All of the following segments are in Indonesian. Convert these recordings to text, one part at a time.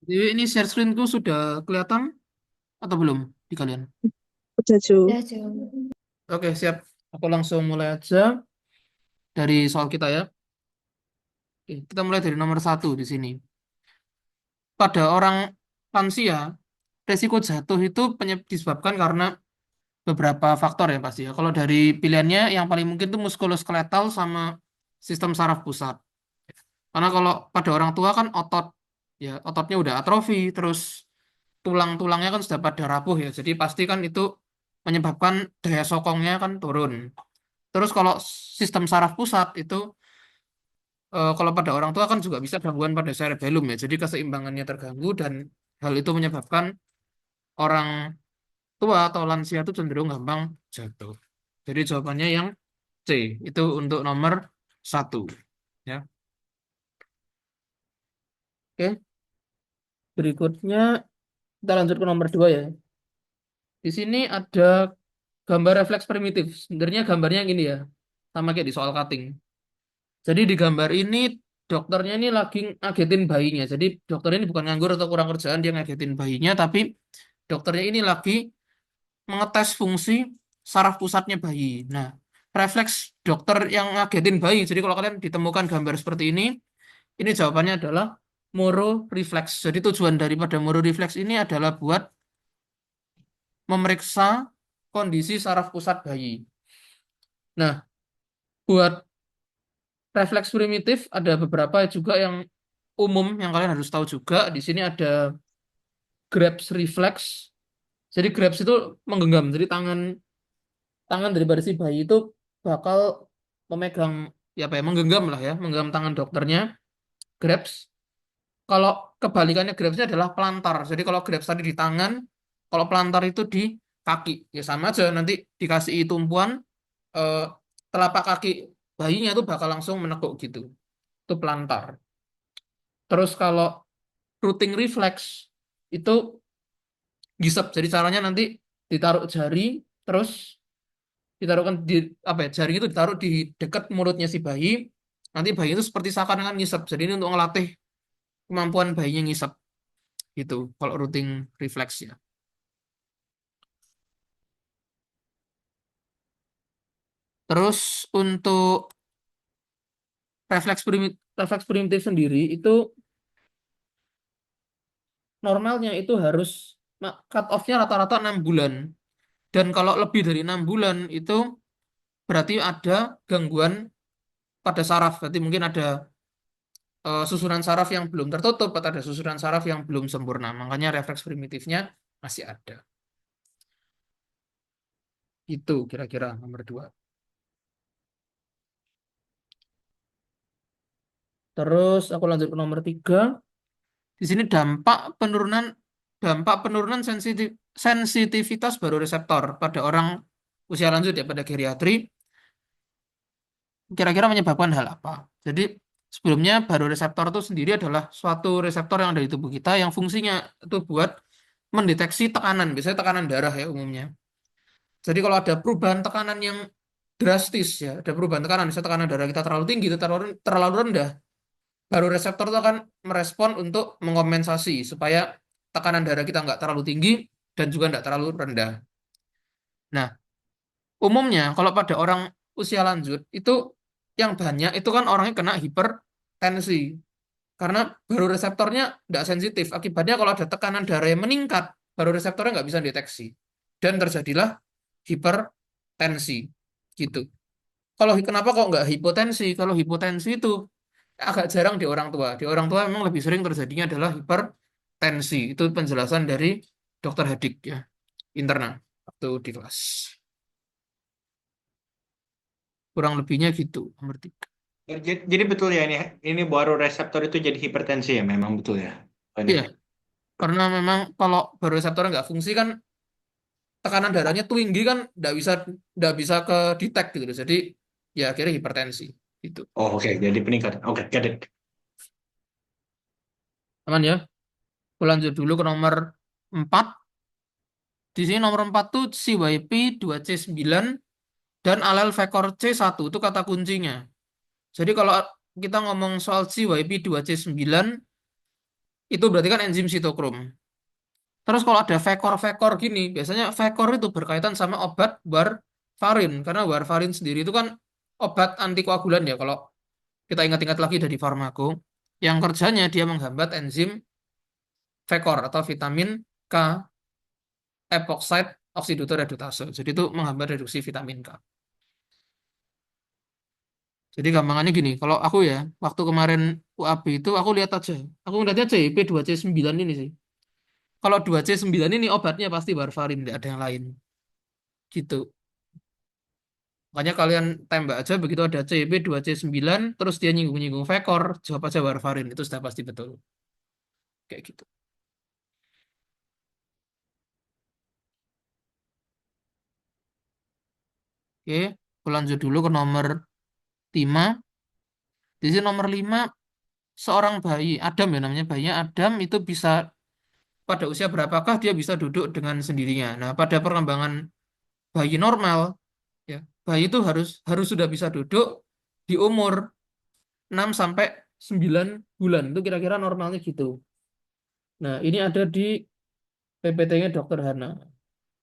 Jadi ini share screenku sudah kelihatan atau belum di kalian? Udah, Ju. Ya, Jum. Oke, siap. Aku langsung mulai aja dari soal kita ya. Oke, kita mulai dari nomor satu di sini. Pada orang lansia, resiko jatuh itu disebabkan karena beberapa faktor ya pasti ya. Kalau dari pilihannya yang paling mungkin itu muskuloskeletal sama sistem saraf pusat. Karena kalau pada orang tua kan otot ya ototnya udah atrofi, terus tulang-tulangnya kan sudah pada rapuh ya. Jadi pasti kan itu menyebabkan daya sokongnya kan turun. Terus kalau sistem saraf pusat itu kalau pada orang tua kan juga bisa gangguan pada cerebellum ya. Jadi keseimbangannya terganggu dan hal itu menyebabkan orang tua atau lansia itu cenderung gampang jatuh. Jadi jawabannya yang C itu untuk nomor satu ya. Oke, berikutnya kita lanjut ke nomor dua ya. Di sini ada gambar refleks primitif. Sebenarnya gambarnya gini ya, sama kayak di soal cutting. Jadi di gambar ini dokternya ini lagi ngagetin bayinya. Jadi dokter ini bukan nganggur atau kurang kerjaan dia ngagetin bayinya, tapi dokternya ini lagi mengetes fungsi saraf pusatnya bayi. Nah, refleks dokter yang ngagetin bayi. Jadi kalau kalian ditemukan gambar seperti ini jawabannya adalah moro reflex. Jadi tujuan daripada moro reflex ini adalah buat memeriksa kondisi saraf pusat bayi. Nah, buat refleks primitif ada beberapa juga yang umum yang kalian harus tahu juga. Di sini ada grabs reflex. Jadi grabs itu menggenggam. Jadi tangan tangan daripada si bayi itu bakal memegang ya apa ya menggenggam lah ya, menggenggam tangan dokternya. Grabs. Kalau kebalikannya grabsnya adalah pelantar. Jadi kalau grabs tadi di tangan, kalau pelantar itu di kaki. Ya sama aja nanti dikasih tumpuan eh, telapak kaki bayinya tuh bakal langsung menekuk gitu. Itu pelantar. Terus kalau routing reflex itu gisep. Jadi caranya nanti ditaruh jari, terus ditaruhkan di apa ya? Jaring itu ditaruh di dekat mulutnya si bayi. Nanti bayi itu seperti seakan-akan ngisep. Jadi ini untuk ngelatih kemampuan bayinya ngisep gitu. Kalau routing reflex ya. Terus untuk refleks primitif sendiri itu normalnya itu harus cut off-nya rata-rata 6 bulan. Dan kalau lebih dari 6 bulan itu berarti ada gangguan pada saraf. Berarti mungkin ada susunan saraf yang belum tertutup atau ada susunan saraf yang belum sempurna. Makanya refleks primitifnya masih ada. Itu kira-kira nomor dua. Terus aku lanjut ke nomor tiga. Di sini dampak penurunan sensitivitas baroreseptor pada orang usia lanjut ya pada geriatri kira-kira menyebabkan hal apa? Jadi sebelumnya baroreseptor itu sendiri adalah suatu reseptor yang ada di tubuh kita yang fungsinya itu buat mendeteksi tekanan, biasanya tekanan darah ya umumnya. Jadi kalau ada perubahan tekanan yang drastis ya, ada perubahan tekanan, misalnya tekanan darah kita terlalu tinggi, itu terlalu rendah, baru reseptor itu akan merespon untuk mengompensasi supaya tekanan darah kita nggak terlalu tinggi dan juga nggak terlalu rendah. Nah, umumnya kalau pada orang usia lanjut itu yang banyak itu kan orangnya kena hipertensi karena baru reseptornya nggak sensitif. Akibatnya kalau ada tekanan darah yang meningkat, baru reseptornya nggak bisa deteksi dan terjadilah hipertensi gitu. Kalau kenapa kok nggak hipotensi? Kalau hipotensi itu agak jarang di orang tua. Di orang tua memang lebih sering terjadinya adalah hipertensi. Itu penjelasan dari Dokter Hadik ya, internal waktu di kelas. Kurang lebihnya gitu, nomor tiga. Jadi betul ya ini baru reseptor itu jadi hipertensi ya memang betul ya. Ini. Iya, karena memang kalau baru reseptornya nggak fungsi kan tekanan darahnya tinggi kan nggak bisa ke detect gitu. Jadi ya akhirnya hipertensi gitu. Oh oke, jadi peningkat. Oke, get it. Aman ya? Aku lanjut dulu ke nomor 4. Di sini nomor 4 tuh CYP 2C9 dan alel vektor C1 itu kata kuncinya. Jadi kalau kita ngomong soal CYP 2C9 Itu berarti kan enzim sitokrom. Terus kalau ada vekor-vekor gini, biasanya vekor itu berkaitan sama obat warfarin. Karena warfarin sendiri itu kan obat antikoagulan ya. Kalau kita ingat-ingat lagi dari farmako, yang kerjanya dia menghambat enzim vekor atau vitamin K epoxide oksidoreduktase. Jadi itu menghambat reduksi vitamin K. Jadi gampangannya gini, kalau aku ya, waktu kemarin UAB itu aku lihat aja. Aku ngeliatnya CYP2C9 ini sih. Kalau 2C9 ini obatnya pasti warfarin, tidak ada yang lain. Gitu. Makanya kalian tembak aja begitu ada CYP2C9, terus dia nyinggung-nyinggung vekor, jawab aja warfarin. Itu sudah pasti betul. Kayak gitu. Oke, aku lanjut dulu ke nomor 5. Di sini nomor 5, seorang bayi, Adam ya namanya, bayinya Adam itu bisa, pada usia berapakah dia bisa duduk dengan sendirinya. Nah, pada perkembangan bayi normal, ya, bayi itu harus harus sudah bisa duduk di umur 6 sampai 9 bulan. Itu kira-kira normalnya gitu. Nah, ini ada di PPT-nya Dokter Hana.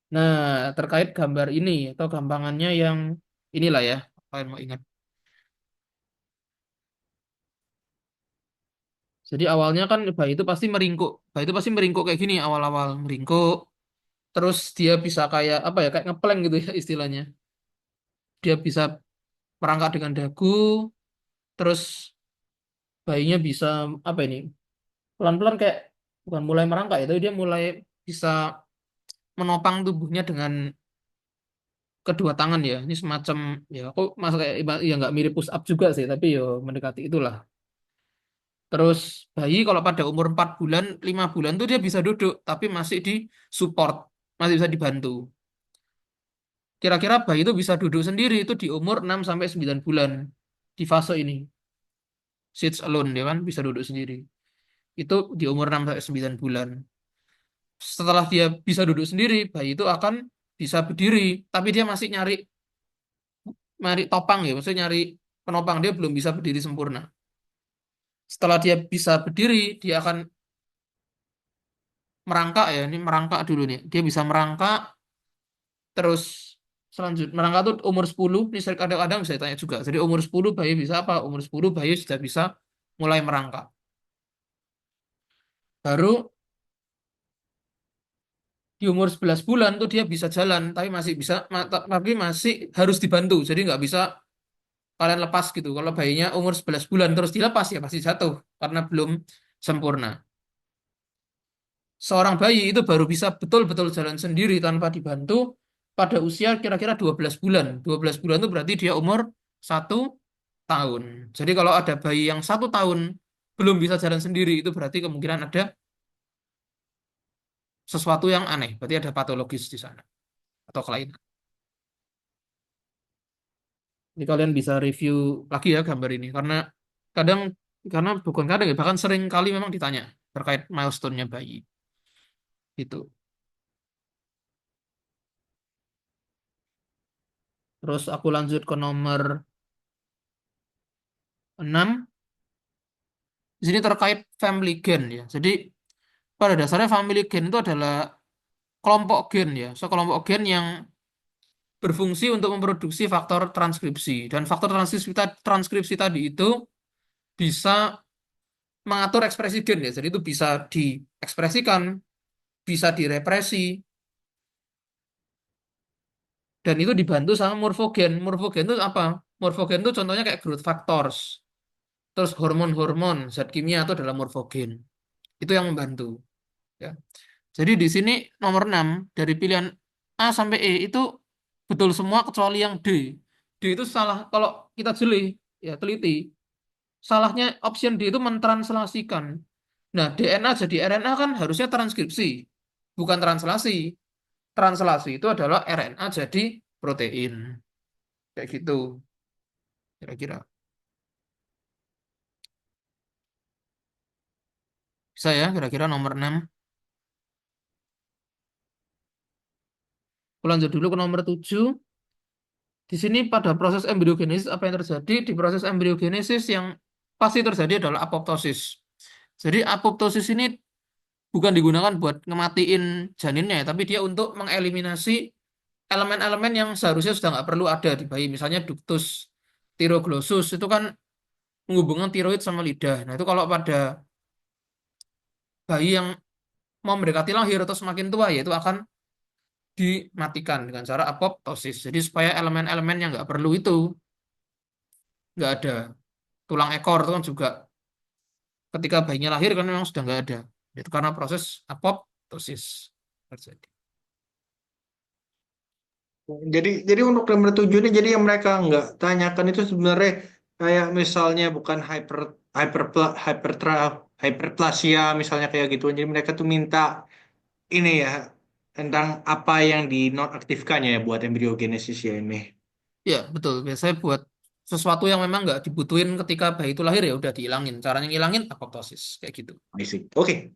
Nah, terkait gambar ini atau gampangannya yang inilah ya, kalian mau ingat. Jadi awalnya kan bayi itu pasti meringkuk. Bayi itu pasti meringkuk kayak gini awal-awal meringkuk. Terus dia bisa kayak apa ya, kayak ngepleng gitu ya istilahnya. Dia bisa merangkak dengan dagu, terus bayinya bisa apa ini? Pelan-pelan kayak bukan mulai merangkak ya, tapi dia mulai bisa menopang tubuhnya dengan kedua tangan ya. Ini semacam ya, aku masa kayak ya nggak mirip push up juga sih, tapi ya mendekati itulah. Terus bayi kalau pada umur 4 bulan, 5 bulan tuh dia bisa duduk, tapi masih di support, masih bisa dibantu. Kira-kira bayi itu bisa duduk sendiri itu di umur 6 sampai 9 bulan di fase ini. Sits alone dia kan bisa duduk sendiri. Itu di umur 6 sampai 9 bulan. Setelah dia bisa duduk sendiri, bayi itu akan bisa berdiri, tapi dia masih nyari nyari topang ya, maksudnya nyari penopang, dia belum bisa berdiri sempurna. Setelah dia bisa berdiri, dia akan merangkak ya, ini merangkak dulu nih. Dia bisa merangkak, terus selanjutnya merangkak tuh umur 10. Ini kadang-kadang bisa ditanya juga. Jadi umur 10 bayi bisa apa? Umur 10 bayi sudah bisa mulai merangkak. Baru di umur 11 bulan tuh dia bisa jalan, tapi masih bisa, tapi masih harus dibantu. Jadi nggak bisa kalian lepas gitu. Kalau bayinya umur 11 bulan terus dilepas ya pasti jatuh karena belum sempurna. Seorang bayi itu baru bisa betul-betul jalan sendiri tanpa dibantu pada usia kira-kira 12 bulan. 12 bulan itu berarti dia umur 1 tahun. Jadi kalau ada bayi yang 1 tahun belum bisa jalan sendiri, itu berarti kemungkinan ada sesuatu yang aneh. Berarti ada patologis di sana atau kelainan. Ini kalian bisa review lagi ya gambar ini kadang karena bukan kadang ya, bahkan sering kali memang ditanya terkait milestone-nya bayi. Itu. Terus aku lanjut ke nomor 6. Di sini terkait family gen ya. Jadi pada dasarnya family gen itu adalah kelompok gen ya. Sekelompok gen yang berfungsi untuk memproduksi faktor transkripsi. Dan faktor transkripsi tadi itu bisa mengatur ekspresi gen ya. Jadi itu bisa diekspresikan, bisa direpresi, dan itu dibantu sama morfogen. Morfogen itu apa? Morfogen itu contohnya kayak growth factors. Terus hormon-hormon, zat kimia itu adalah morfogen. Itu yang membantu. Ya. Jadi di sini nomor 6 dari pilihan A sampai E itu betul semua kecuali yang D. D itu salah kalau kita jeli, ya teliti. Salahnya option D itu mentranslasikan. Nah, DNA jadi RNA kan harusnya transkripsi, bukan translasi. Translasi itu adalah RNA jadi protein. Kayak gitu, kira-kira. Bisa ya, kira-kira nomor 6. Aku lanjut dulu ke nomor 7. Di sini pada proses embriogenesis apa yang terjadi? Di proses embriogenesis yang pasti terjadi adalah apoptosis. Jadi apoptosis ini bukan digunakan buat ngematiin janinnya ya, tapi dia untuk mengeliminasi elemen-elemen yang seharusnya sudah nggak perlu ada di bayi. Misalnya ductus thiroglossus itu kan menghubungkan tiroid sama lidah. Nah, itu kalau pada bayi yang mau mendekati lahir atau semakin tua, ya itu akan dimatikan dengan cara apoptosis. Jadi supaya elemen-elemen yang nggak perlu itu nggak ada. Tulang ekor itu kan juga ketika bayinya lahir kan memang sudah nggak ada. Itu karena proses apoptosis terjadi. Jadi untuk nomor 7 ini jadi yang mereka nggak tanyakan itu sebenarnya kayak misalnya bukan hyperplasia misalnya kayak gitu. Jadi mereka tuh minta ini ya tentang apa yang dinonaktifkannya ya buat embriogenesis ya ini. Ya, betul. Biasanya buat sesuatu yang memang nggak dibutuhin ketika bayi itu lahir ya udah dihilangin. Caranya ngilangin apoptosis kayak gitu. I see. Oke.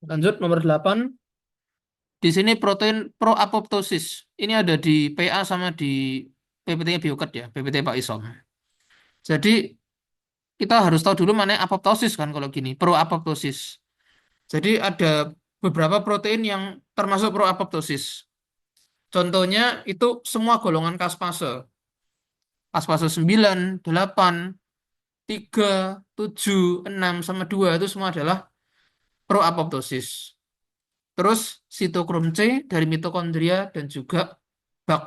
Lanjut nomor 8. Di sini protein proapoptosis. Ini ada di PA sama di PPT Bioket ya, PPT Pak Isom. Jadi kita harus tahu dulu mana apoptosis kan kalau gini, proapoptosis. Jadi ada beberapa protein yang termasuk proapoptosis. Contohnya itu semua golongan kaspase. Kaspase 9, 8, 3, 7, 6, sama 2 itu semua adalah proapoptosis. Terus sitokrom C dari mitokondria dan juga BAX.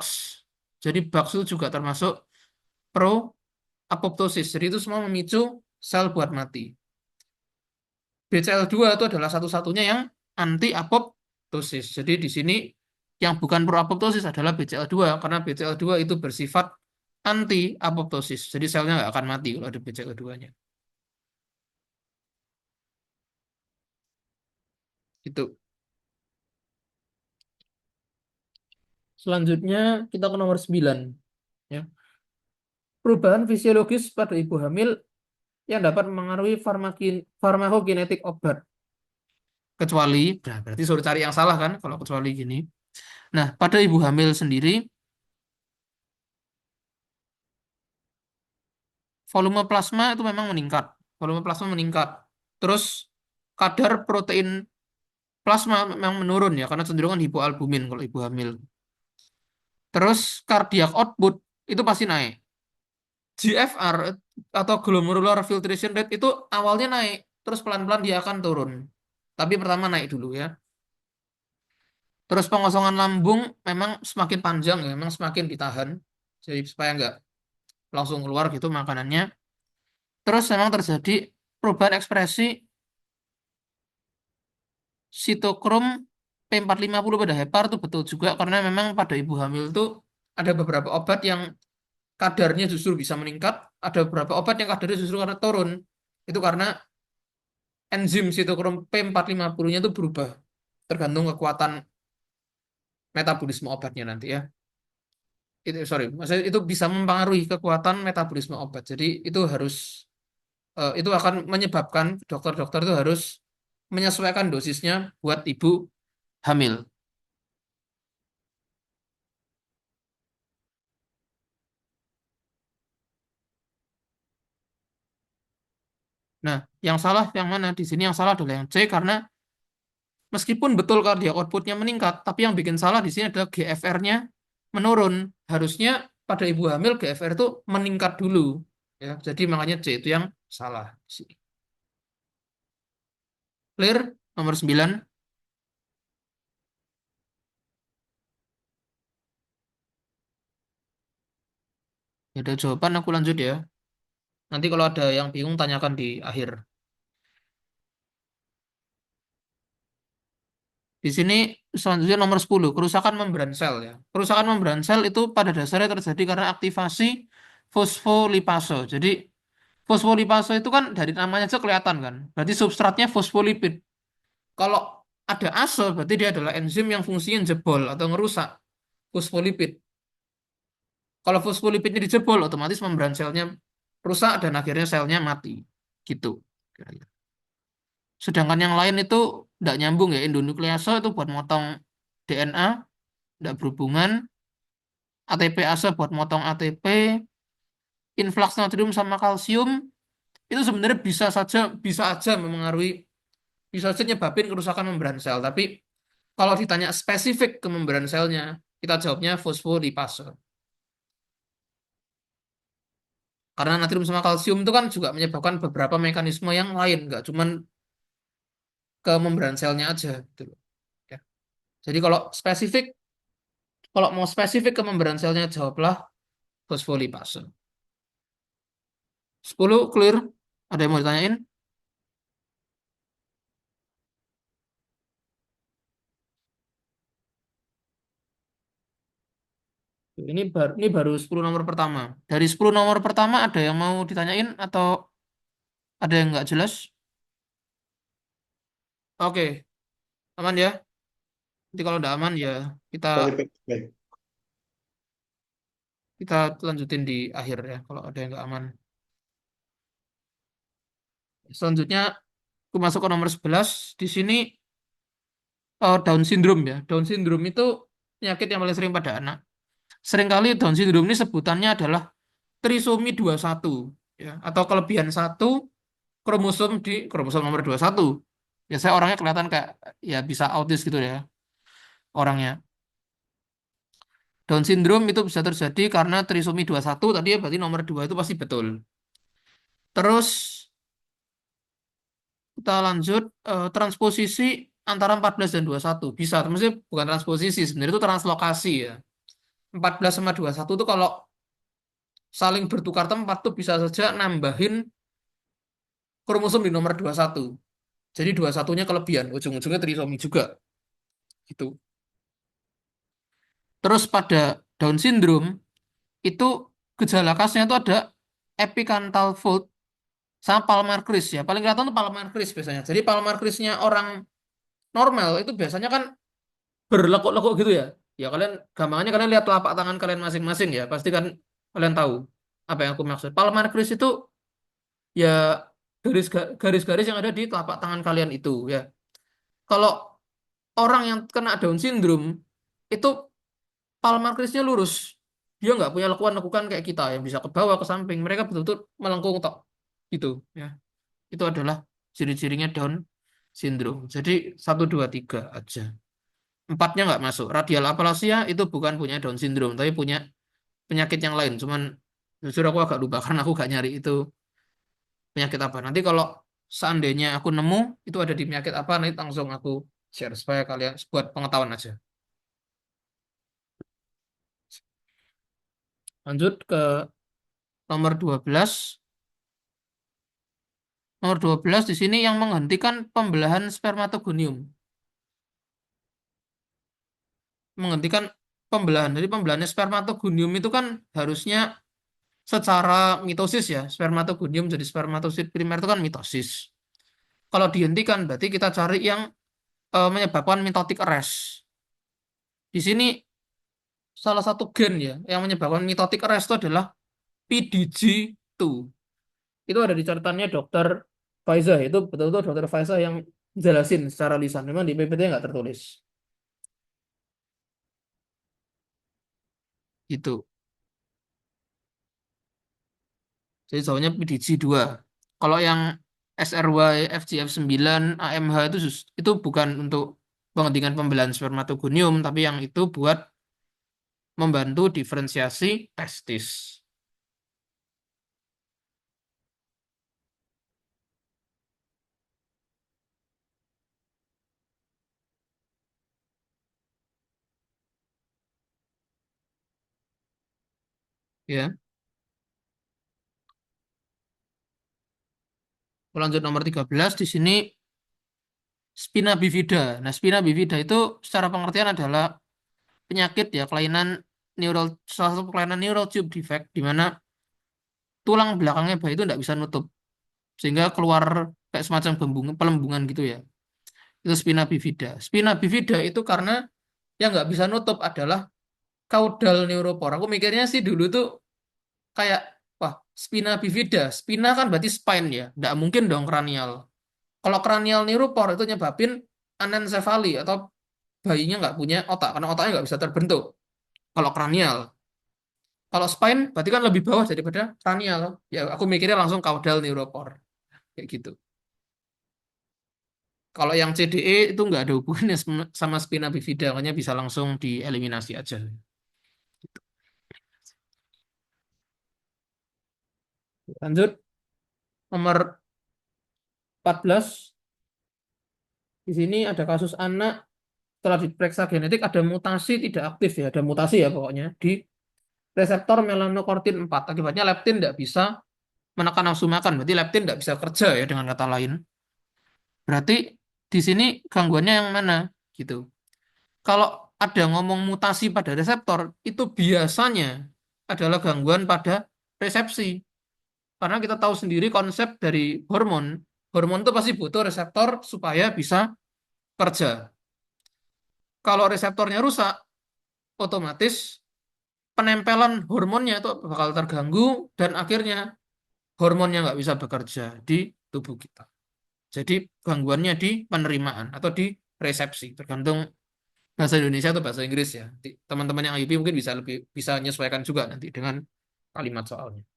Jadi BAX itu juga termasuk proapoptosis. Jadi itu semua memicu sel buat mati. BCL2 itu adalah satu-satunya yang anti apoptosis. Jadi di sini yang bukan proapoptosis adalah BCL2 karena BCL2 itu bersifat anti apoptosis. Jadi selnya nggak akan mati kalau ada BCL2-nya. Itu. Selanjutnya kita ke nomor 9. Ya. Perubahan fisiologis pada ibu hamil yang dapat mempengaruhi farmakokinetik obat. Kecuali, nah berarti suruh cari yang salah kan kalau kecuali gini. Nah, pada ibu hamil sendiri, volume plasma itu memang meningkat. Volume plasma meningkat. Terus kadar protein plasma memang menurun ya, karena cenderungan hipoalbumin kalau ibu hamil. Terus cardiac output itu pasti naik. GFR atau glomerular filtration rate itu awalnya naik, terus pelan-pelan dia akan turun. Tapi pertama naik dulu ya. Terus pengosongan lambung memang semakin panjang ya, memang semakin ditahan. Jadi supaya nggak langsung keluar gitu makanannya. Terus memang terjadi perubahan ekspresi sitokrom P450 pada hepar itu betul juga karena memang pada ibu hamil itu ada beberapa obat yang kadarnya justru bisa meningkat, ada beberapa obat yang kadarnya justru karena turun. Itu karena enzim sitokrom P450-nya itu berubah tergantung kekuatan metabolisme obatnya nanti ya. Itu sorry, maksudnya itu bisa mempengaruhi kekuatan metabolisme obat. Jadi itu harus itu akan menyebabkan dokter-dokter itu harus menyesuaikan dosisnya buat ibu hamil. Nah, yang salah yang mana? Di sini yang salah adalah yang C karena meskipun betul cardiac outputnya meningkat, tapi yang bikin salah di sini adalah GFR-nya menurun. Harusnya pada ibu hamil GFR itu meningkat dulu. Ya, jadi makanya C itu yang salah. Clear? Nomor 9. Ya ada jawaban aku lanjut ya. Nanti kalau ada yang bingung tanyakan di akhir. Di sini selanjutnya nomor 10, kerusakan membran sel ya. Kerusakan membran sel itu pada dasarnya terjadi karena aktivasi fosfolipase. Jadi fosfolipase itu kan dari namanya aja kelihatan kan. Berarti substratnya fosfolipid. Kalau ada ase berarti dia adalah enzim yang fungsinya jebol atau ngerusak fosfolipid. Kalau fosfolipidnya dijebol otomatis membran selnya rusak dan akhirnya selnya mati. Gitu. Sedangkan yang lain itu tidak nyambung ya. Endonuklease itu buat motong DNA, tidak berhubungan. ATPase buat motong ATP. Influx natrium sama kalsium itu sebenarnya bisa aja mempengaruhi bisa saja nyebabin kerusakan membran sel. Tapi kalau ditanya spesifik ke membran selnya, kita jawabnya fosfolipase. Karena natrium sama kalsium itu kan juga menyebabkan beberapa mekanisme yang lain, nggak cuman ke membran selnya aja gitu loh. Ya. Jadi kalau mau spesifik ke membran selnya jawablah fosfolipase. 10 clear? Ada yang mau ditanyain? Ini baru 10 nomor pertama. Dari 10 nomor pertama ada yang mau ditanyain atau ada yang nggak jelas? Oke, aman ya. Nanti kalau udah aman ya kita Baik, baik. kita lanjutin di akhir ya kalau ada yang nggak aman. Selanjutnya aku masuk ke nomor 11. Di sini Down syndrome ya. Down syndrome itu penyakit yang paling sering pada anak. Seringkali Down syndrome ini sebutannya adalah trisomi 21 ya atau kelebihan satu kromosom di kromosom nomor 21. Ya saya orangnya kelihatan kayak ya bisa autis gitu ya orangnya. Down syndrome itu bisa terjadi karena trisomi 21 tadi ya berarti nomor 2 itu pasti betul. Terus kita lanjut transposisi antara 14 dan 21 bisa, maksudnya bukan transposisi sebenarnya itu translokasi ya. 14 sama 21 itu kalau saling bertukar tempat tuh bisa saja nambahin kromosom di nomor 21. Jadi 21-nya kelebihan, ujung-ujungnya trisomi juga gitu. Terus pada Down syndrome itu gejala khasnya itu ada epicanthal fold sama palmar crease ya. Paling kelihatan tuh palmar crease biasanya. Jadi palmar crease-nya orang normal itu biasanya kan berlekuk-lekuk gitu ya. Ya kalian gampangannya kalian lihat telapak tangan kalian masing-masing ya. Pasti kan kalian tahu apa yang aku maksud. Palmar crease itu ya garis-garis yang ada di telapak tangan kalian itu ya. Kalau orang yang kena Down syndrome itu palmar crease-nya lurus. Dia nggak punya lekukan-lekukan kayak kita yang bisa ke bawah ke samping. Mereka betul-betul melengkung tok gitu ya. Itu adalah ciri-cirinya Down syndrome. Jadi 1, 2, 3 aja. Empatnya nggak masuk. Radial aplasia itu bukan punya Down syndrome, tapi punya penyakit yang lain. Cuman jujur aku agak lupa karena aku gak nyari itu penyakit apa. Nanti kalau seandainya aku nemu itu ada di penyakit apa, nanti langsung aku share supaya kalian buat pengetahuan aja. Lanjut ke nomor 12. Nomor 12 di sini yang menghentikan pembelahan spermatogonium. Menghentikan pembelahan. Jadi pembelahan spermatogonium itu kan harusnya secara mitosis ya. Spermatogonium jadi spermatosit primer itu kan mitosis. Kalau dihentikan berarti kita cari yang menyebabkan mitotic arrest. Di sini salah satu gen ya yang menyebabkan mitotic arrest itu adalah PDG2. Itu ada di catatannya dokter Faiza. Itu betul-betul dokter Faiza yang jelasin secara lisan. Memang di PPT nggak tertulis. Itu. Jadi jawabnya PDG2. Kalau yang SRY, FGF9, AMH itu bukan untuk penghentikan pembelahan spermatogonium, tapi yang itu buat membantu diferensiasi testis. Ya, lanjut nomor 13 di sini spina bifida. Nah, spina bifida itu secara pengertian adalah penyakit ya kelainan neural salah satu kelainan neural tube defect di mana tulang belakangnya bayi itu tidak bisa nutup sehingga keluar kayak semacam pelembungan gitu ya. Itu spina bifida. Spina bifida itu karena yang nggak bisa nutup adalah caudal neuropor. Aku mikirnya sih dulu tuh kayak wah spina bifida. Spina kan berarti spine ya. Nggak mungkin dong kranial. Kalau cranial neuropor itu nyebabin anencefali atau bayinya nggak punya otak karena otaknya nggak bisa terbentuk. Kalau kranial, kalau spine berarti kan lebih bawah daripada cranial. Ya aku mikirnya langsung caudal neuropor kayak gitu. Kalau yang CDE itu nggak ada hubungannya sama spina bifida, makanya bisa langsung dieliminasi aja. Lanjut, nomor 14. Di sini ada kasus anak setelah diperiksa genetik ada mutasi tidak aktif ya, ada mutasi ya pokoknya di reseptor melanokortin 4. Akibatnya leptin tidak bisa menekan nafsu makan. Berarti leptin tidak bisa kerja ya dengan kata lain. Berarti di sini gangguannya yang mana gitu. Kalau ada ngomong mutasi pada reseptor, itu biasanya adalah gangguan pada resepsi. Karena kita tahu sendiri konsep dari hormon. Hormon itu pasti butuh reseptor supaya bisa kerja. Kalau reseptornya rusak, otomatis penempelan hormonnya itu bakal terganggu dan akhirnya hormonnya nggak bisa bekerja di tubuh kita. Jadi gangguannya di penerimaan atau di resepsi, tergantung bahasa Indonesia atau bahasa Inggris ya. Teman-teman yang IUP mungkin bisa menyesuaikan juga nanti dengan kalimat soalnya.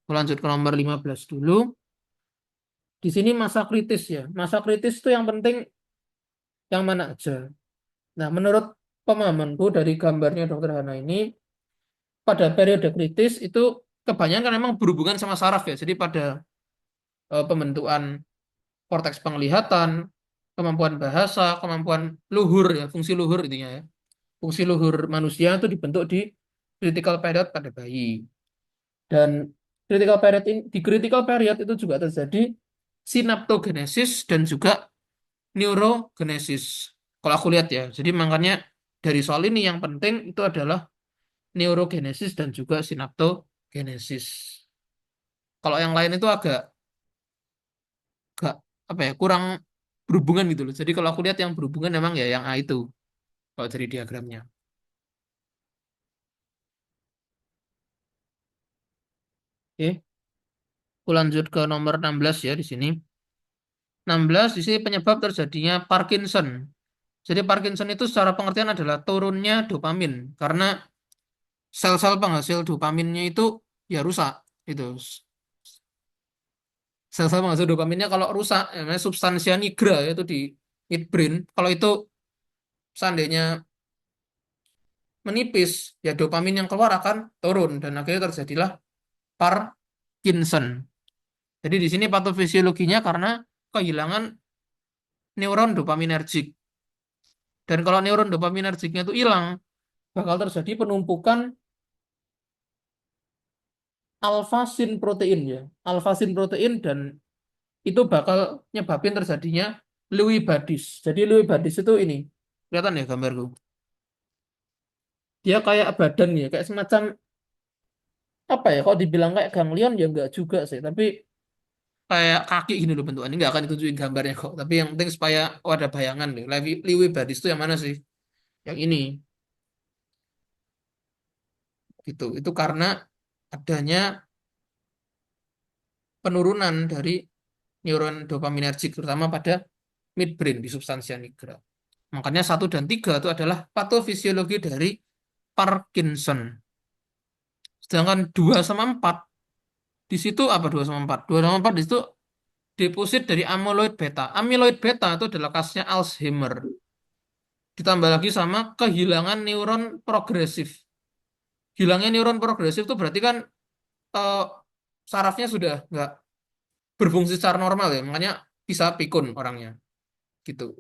Lanjut ke nomor 15 dulu. Di sini masa kritis ya. Masa kritis itu yang penting yang mana aja. Nah, menurut pemahamanku dari gambarnya Dokter Hana ini, pada periode kritis itu kebanyakan memang berhubungan sama saraf ya. Jadi pada pembentukan korteks penglihatan, kemampuan bahasa, kemampuan luhur ya, fungsi luhur intinya ya. Fungsi luhur manusia itu dibentuk di critical period pada bayi. Dan di critical period itu juga terjadi sinaptogenesis dan juga neurogenesis. Kalau aku lihat ya, jadi makanya dari soal ini yang penting itu adalah neurogenesis dan juga sinaptogenesis. Kalau yang lain itu agak apa ya kurang berhubungan gitu loh. Jadi kalau aku lihat yang berhubungan memang ya yang A itu kalau dari diagramnya. Oke, aku lanjut ke nomor 16 ya di sini. 16 di sini penyebab terjadinya Parkinson. Jadi Parkinson itu secara pengertian adalah turunnya dopamin karena sel-sel penghasil dopaminnya itu ya rusak itu. Sel-sel penghasil dopaminnya kalau rusak, namanya substansia nigra yaitu di midbrain. Kalau itu seandainya menipis, ya dopamin yang keluar akan turun dan akhirnya terjadilah Parkinson. Jadi di sini patofisiologinya karena kehilangan neuron dopaminergik. Dan kalau neuron dopaminergiknya itu hilang, bakal terjadi penumpukan alfasin protein ya. Alfasin protein dan itu bakal nyebabin terjadinya Lewy bodies. Jadi Lewy bodies itu ini, kelihatan ya gambarku. Dia kayak badan ya, kayak semacam apa ya? Kalau dibilang kayak ganglion ya enggak juga sih, tapi kayak kaki gini loh bentukannya. Enggak akan ditunjukin gambarnya kok. Tapi yang penting supaya ada bayangan nih. Lewy bodies itu yang mana sih? Yang ini. Gitu. Itu karena adanya penurunan dari neuron dopaminergik terutama pada midbrain di substansia nigra. Makanya 1 dan 3 itu adalah patofisiologi dari Parkinson. Sedangkan 2 sama 4 di situ apa 2 sama 4? 2 sama 4 di situ deposit dari amyloid beta. Amyloid beta itu adalah kasusnya Alzheimer. Ditambah lagi sama kehilangan neuron progresif. Hilangnya neuron progresif itu berarti kan eh, sarafnya sudah nggak berfungsi secara normal ya. Makanya bisa pikun orangnya. Gitu.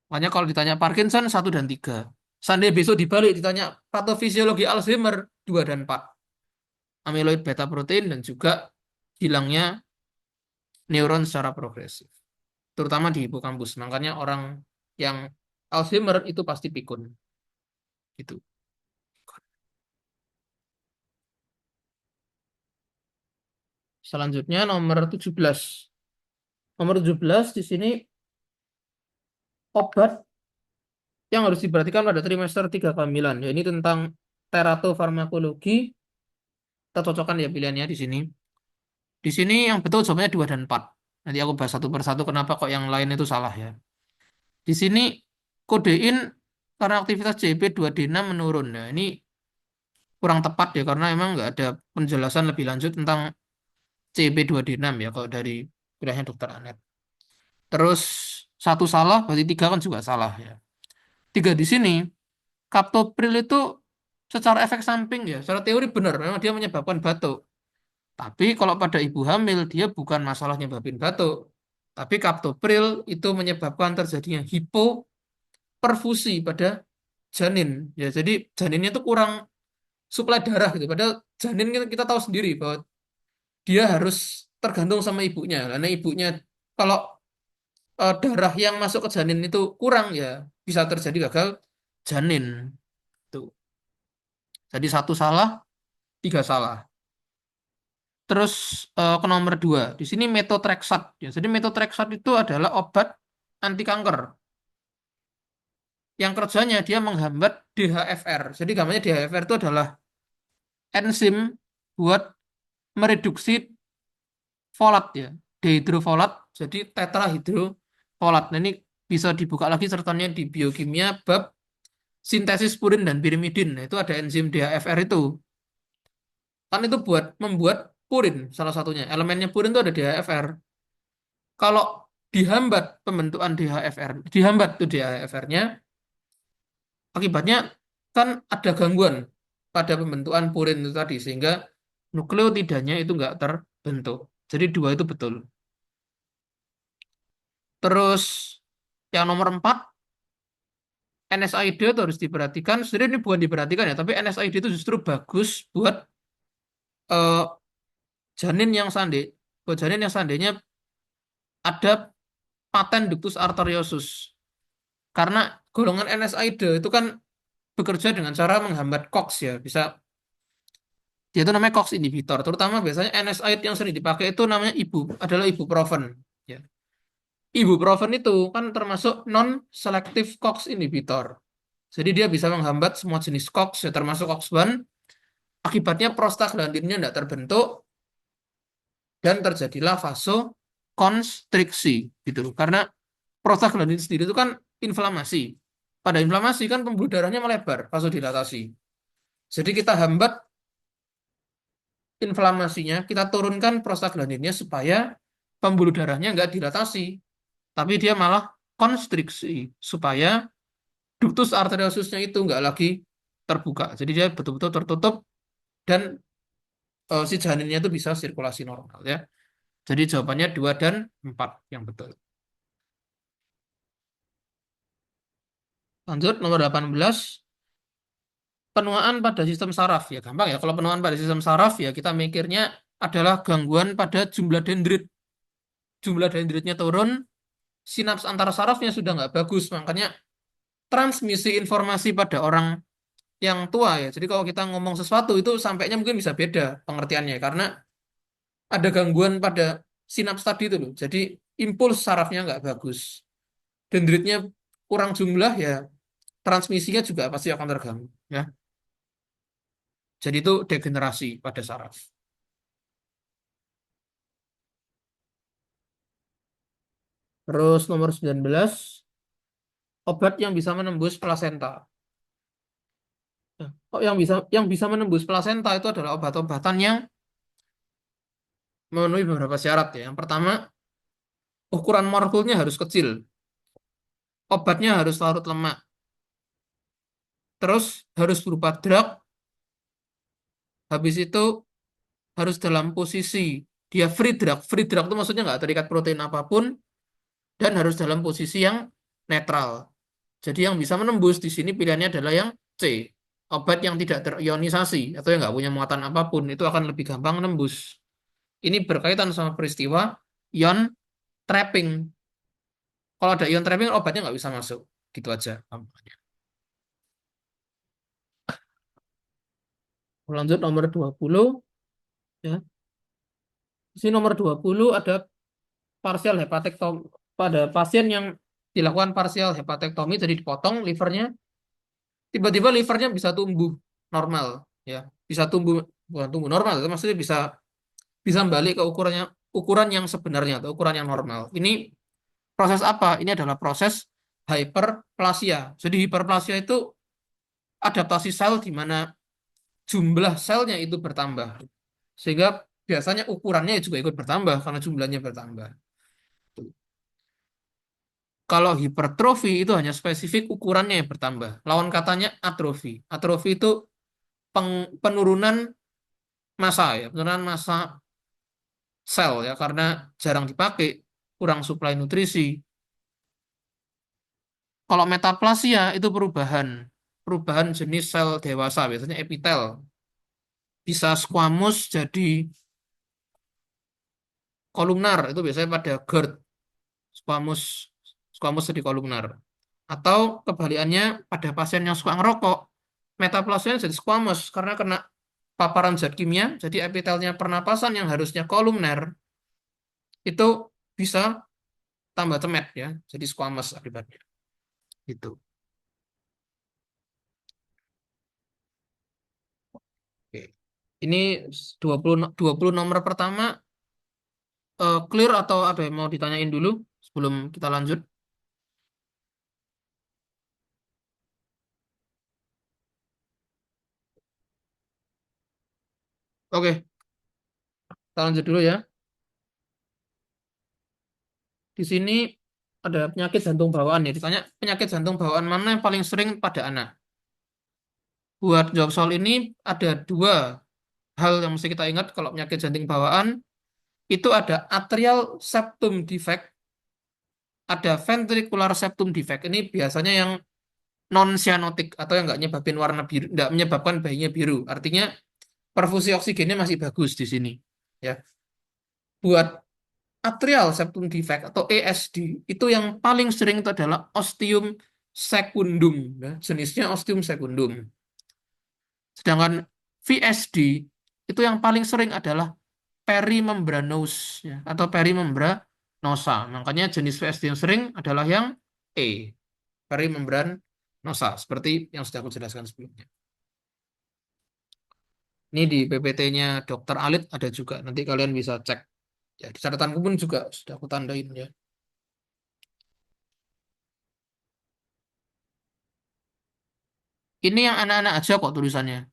Makanya kalau ditanya Parkinson 1 dan 3. Seandainya besok dibalik ditanya patofisiologi Alzheimer 2 dan 4. Amyloid beta protein dan juga hilangnya neuron secara progresif. Terutama di hipokampus. Makanya orang yang Alzheimer itu pasti pikun. Gitu. Selanjutnya nomor 17. Nomor 17 di sini obat yang harus diperhatikan pada trimester 3 kehamilan. Ya, ini tentang teratofarmakologi. Kita cocokkan ya pilihannya di sini. Di sini yang betul jawabannya 2 dan 4. Nanti aku bahas satu persatu kenapa kok yang lain itu salah ya. Di sini kodein karena aktivitas CYP2D6 menurun. Nah, ini kurang tepat ya karena emang nggak ada penjelasan lebih lanjut tentang CP2D6 ya kalau dari wilayahnya dokter Anet. Terus satu salah berarti tiga kan juga salah ya. Tiga di sini, captopril itu secara efek samping ya, secara teori benar memang dia menyebabkan batuk. Tapi kalau pada ibu hamil dia bukan masalah nyebabin batuk. Tapi captopril itu menyebabkan terjadinya hipoperfusi pada janin. Ya, jadi janinnya itu kurang suplai darah gitu. Padahal janin kita tahu sendiri bahwa dia harus tergantung sama ibunya. Karena ibunya kalau darah yang masuk ke janin itu kurang ya bisa terjadi gagal janin. Tuh. Jadi satu salah, tiga salah. Terus ke nomor dua, di sini methotrexat. Ya, jadi methotrexat itu adalah obat anti kanker. Yang kerjanya dia menghambat DHFR. Jadi gambarnya DHFR itu adalah enzim buat mereduksi folat ya, dihidrofolat jadi tetrahidrofolat. Nah, ini bisa dibuka lagi ceritanya di biokimia bab sintesis purin dan pirimidin. Nah, itu ada enzim DHFR itu. Kan itu buat membuat purin salah satunya. Elemennya purin itu ada DHFR. Kalau dihambat pembentukan DHFR, dihambat tuh DHFR-nya, akibatnya kan ada gangguan pada pembentukan purin itu tadi sehingga nukleotidanya itu nggak terbentuk. Jadi dua itu betul. Terus yang nomor 4, NSAID itu harus diperhatikan. Sebenarnya ini bukan diperhatikan ya, tapi NSAID itu justru bagus buat eh, janin yang buat janin yang seandainya ada paten ductus arteriosus. Karena golongan NSAID itu kan bekerja dengan cara menghambat COX ya, bisa dia itu namanya COX inhibitor. Terutama biasanya NSAID yang sering dipakai itu namanya adalah ibuprofen. Ya. Ibuprofen itu kan termasuk non-selective COX inhibitor. Jadi dia bisa menghambat semua jenis COX, ya, termasuk COX-1. Akibatnya prostaglandinnya tidak terbentuk dan terjadilah vasokonstriksi gitu loh. Karena prostaglandin sendiri itu kan inflamasi. Pada inflamasi kan pembuluh darahnya melebar, vasodilatasi. Jadi kita hambat inflamasinya, kita turunkan prostaglandinnya supaya pembuluh darahnya nggak dilatasi, tapi dia malah konstriksi supaya ductus arteriosusnya itu nggak lagi terbuka. Jadi dia betul-betul tertutup dan si janinnya itu bisa sirkulasi normal ya. Jadi jawabannya 2 dan 4 yang betul. Lanjut nomor 18, penuaan pada sistem saraf ya gampang ya. Kalau penuaan pada sistem saraf ya kita mikirnya adalah gangguan pada jumlah dendrit. Jumlah dendritnya turun, sinaps antara sarafnya sudah nggak bagus, makanya transmisi informasi pada orang yang tua ya. Jadi kalau kita ngomong sesuatu itu sampainya mungkin bisa beda pengertiannya karena ada gangguan pada sinaps tadi itu loh. Jadi impuls sarafnya nggak bagus. Dendritnya kurang jumlah ya transmisinya juga pasti akan terganggu ya. Jadi itu degenerasi pada saraf. Terus nomor 19, obat yang bisa menembus plasenta. Oh, yang bisa menembus plasenta itu adalah obat-obatan yang memenuhi beberapa syarat ya. Yang pertama, ukuran molekulnya harus kecil. Obatnya harus larut lemak. Terus harus berupa drug. Habis itu harus dalam posisi dia free drug. Free drug itu maksudnya nggak terikat protein apapun dan harus dalam posisi yang netral. Jadi yang bisa menembus di sini pilihannya adalah yang C. Obat yang tidak terionisasi atau yang nggak punya muatan apapun itu akan lebih gampang menembus. Ini berkaitan sama peristiwa ion trapping. Kalau ada ion trapping obatnya nggak bisa masuk. Gitu aja. Lanjut nomor 20 ya. Di sini nomor 20 ada partial hepatektomi pada pasien yang dilakukan partial hepatektomi jadi dipotong livernya, tiba-tiba livernya bisa tumbuh normal ya. Bisa tumbuh bukan tumbuh normal, itu maksudnya bisa bisa balik ke ukuran yang sebenarnya atau ukuran yang normal. Ini proses apa? Ini adalah proses hyperplasia. Jadi hiperplasia itu adaptasi sel di mana jumlah selnya itu bertambah. Sehingga biasanya ukurannya juga ikut bertambah karena jumlahnya bertambah. Kalau hipertrofi itu hanya spesifik ukurannya yang bertambah. Lawan katanya atrofi. Atrofi itu penurunan massa ya, penurunan massa sel ya karena jarang dipakai, kurang suplai nutrisi. Kalau metaplasia itu perubahan jenis sel dewasa, biasanya epitel. Bisa squamous jadi kolumnar, itu biasanya pada GERD, squamous, squamous jadi kolumnar. Atau kebalikannya pada pasien yang suka ngerokok, metaplasianya jadi squamous karena kena paparan zat kimia, jadi epitelnya pernapasan yang harusnya kolumner itu bisa tambah cemet ya, jadi squamous akibatnya. Itu. Oke. Ini 20 nomor pertama clear atau ada yang mau ditanyain dulu sebelum kita lanjut? Oke, kita lanjut dulu ya. Di sini ada penyakit jantung bawaan ya. Ditanya penyakit jantung bawaan mana yang paling sering pada anak. Buat jawab soal ini ada dua hal yang mesti kita ingat kalau penyakit jantung bawaan. Itu ada atrial septum defect, ada ventricular septum defect. Ini biasanya yang non cyanotic atau yang nggak nyebabin warna biru, nggak menyebabkan bayinya biru. Artinya perfusi oksigennya masih bagus di sini. Ya, buat atrial septum defect atau ASD itu yang paling sering itu adalah ostium secundum, ya. Jenisnya ostium secundum. Sedangkan VSD itu yang paling sering adalah perimembranous ya, atau perimembranosa. Makanya jenis VSD yang sering adalah yang E, perimembranosa, seperti yang sudah aku jelaskan sebelumnya. Ini di PPT-nya Dokter Alit ada juga, nanti kalian bisa cek. Ya, di catatanku pun juga sudah aku tandain ya. Ini yang anak-anak aja kok tulisannya.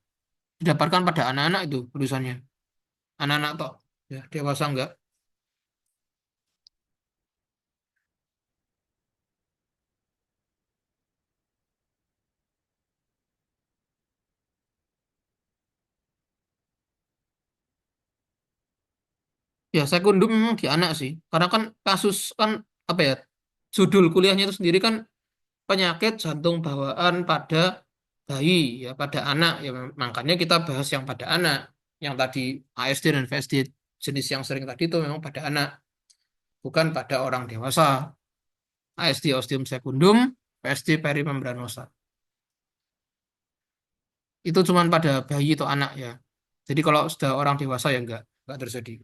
Didapatkan pada anak-anak itu tulisannya. Anak-anak toh. Ya, dewasa enggak. Ya, sekundum memang di anak sih. Karena kan kasus kan apa ya? Judul kuliahnya itu sendiri kan penyakit jantung bawaan pada bayi ya, pada anak ya. Makanya kita bahas yang pada anak. Yang tadi ASD dan VSD jenis yang sering tadi itu memang pada anak, bukan pada orang dewasa. ASD ostium secundum, VSD perimembranosa. Itu cuma pada bayi atau anak ya. Jadi kalau sudah orang dewasa ya enggak terjadi.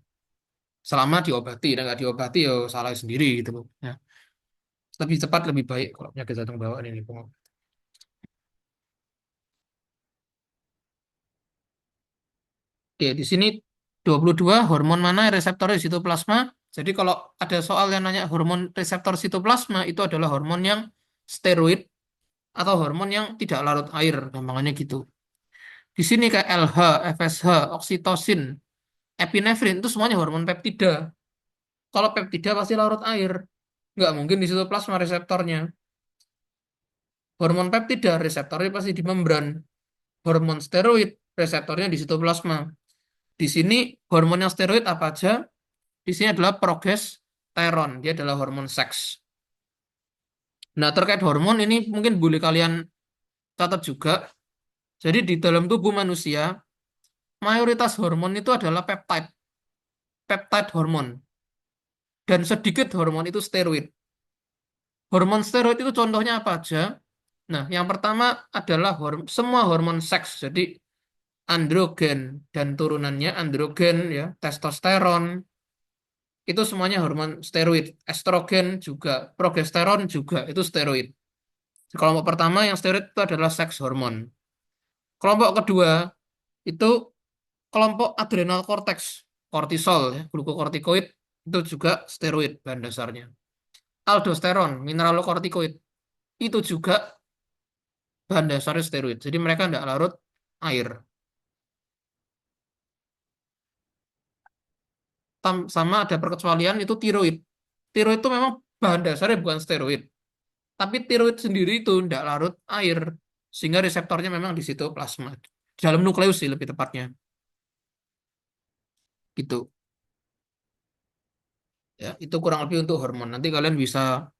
Selama diobati dan nggak diobati ya salah sendiri gitu loh. Ya. Lebih cepat lebih baik kalau penyakit jantung bawaan ini. Oke, di sini 22 hormon mana reseptor sitoplasma. Jadi kalau ada soal yang nanya hormon reseptor sitoplasma itu adalah hormon yang steroid atau hormon yang tidak larut air, gampangannya gitu. Di sini kayak LH, FSH, oksitosin, epinefrin itu semuanya hormon peptida. Kalau peptida pasti larut air. Nggak mungkin di sitoplasma reseptornya. Hormon peptida reseptornya pasti di membran. Hormon steroid reseptornya di sitoplasma. Di sini hormon yang steroid apa aja? Di sini adalah progesteron. Dia adalah hormon seks. Nah, terkait hormon ini mungkin boleh kalian catat juga. Jadi di dalam tubuh manusia, mayoritas hormon itu adalah peptide, peptide hormon. Dan sedikit hormon itu steroid. Hormon steroid itu contohnya apa aja? Nah, yang pertama adalah semua hormon seks. Jadi androgen dan turunannya androgen ya, testosteron itu semuanya hormon steroid. Estrogen juga, progesteron juga itu steroid. Kelompok pertama yang steroid itu adalah seks hormon. Kelompok kedua itu kelompok adrenal cortex, kortisol ya, glukokortikoid itu juga steroid bahan dasarnya. Aldosteron, mineralokortikoid itu juga bahan dasarnya steroid. Jadi mereka tidak larut air. sama ada perkecualian itu tiroid. Tiroid itu memang bahan dasarnya bukan steroid, tapi tiroid sendiri itu tidak larut air, sehingga reseptornya memang di situ plasma, di dalam nukleus sih lebih tepatnya, gitu. Ya, itu kurang lebih untuk hormon. Nanti kalian bisa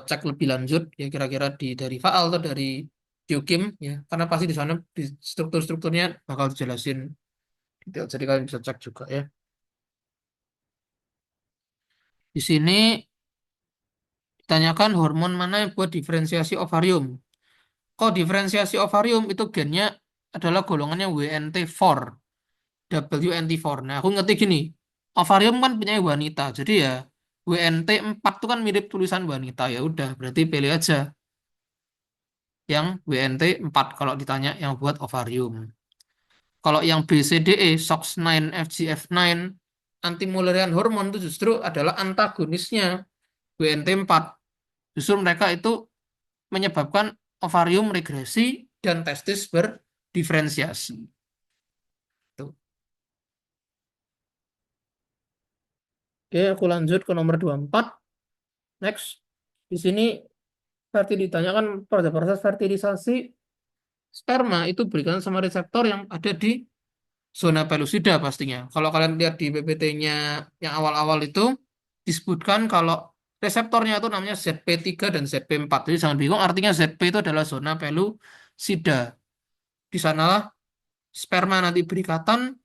cek lebih lanjut ya kira-kira dari Faal atau dari Biokim ya, karena pasti di sana di struktur-strukturnya bakal dijelasin detail. Jadi kalian bisa cek juga ya. Di sini ditanyakan hormon mana yang buat diferensiasi ovarium. Kok diferensiasi ovarium itu gennya adalah golongannya WNT4, WNT4. Nah, aku ngerti gini, ovarium kan punya wanita, jadi ya WNT4 itu kan mirip tulisan wanita, ya udah, berarti pilih aja yang WNT4 kalau ditanya yang buat ovarium. Kalau yang BCDE, SOX9, FGF9, anti Mullerian hormon itu justru adalah antagonisnya WNT4. Justru mereka itu menyebabkan ovarium regresi dan testis berdiferensiasi. Tuh. Oke, aku lanjut ke nomor 24. Next. Di sini ditanyakan pada proses fertilisasi sperma itu berikan sama reseptor yang ada di zona pelusida pastinya. Kalau kalian lihat di PPT-nya yang awal-awal itu disebutkan kalau reseptornya itu namanya ZP3 dan ZP4. Jadi jangan bingung, artinya ZP itu adalah zona pelusida. Di sanalah sperma nanti berikatan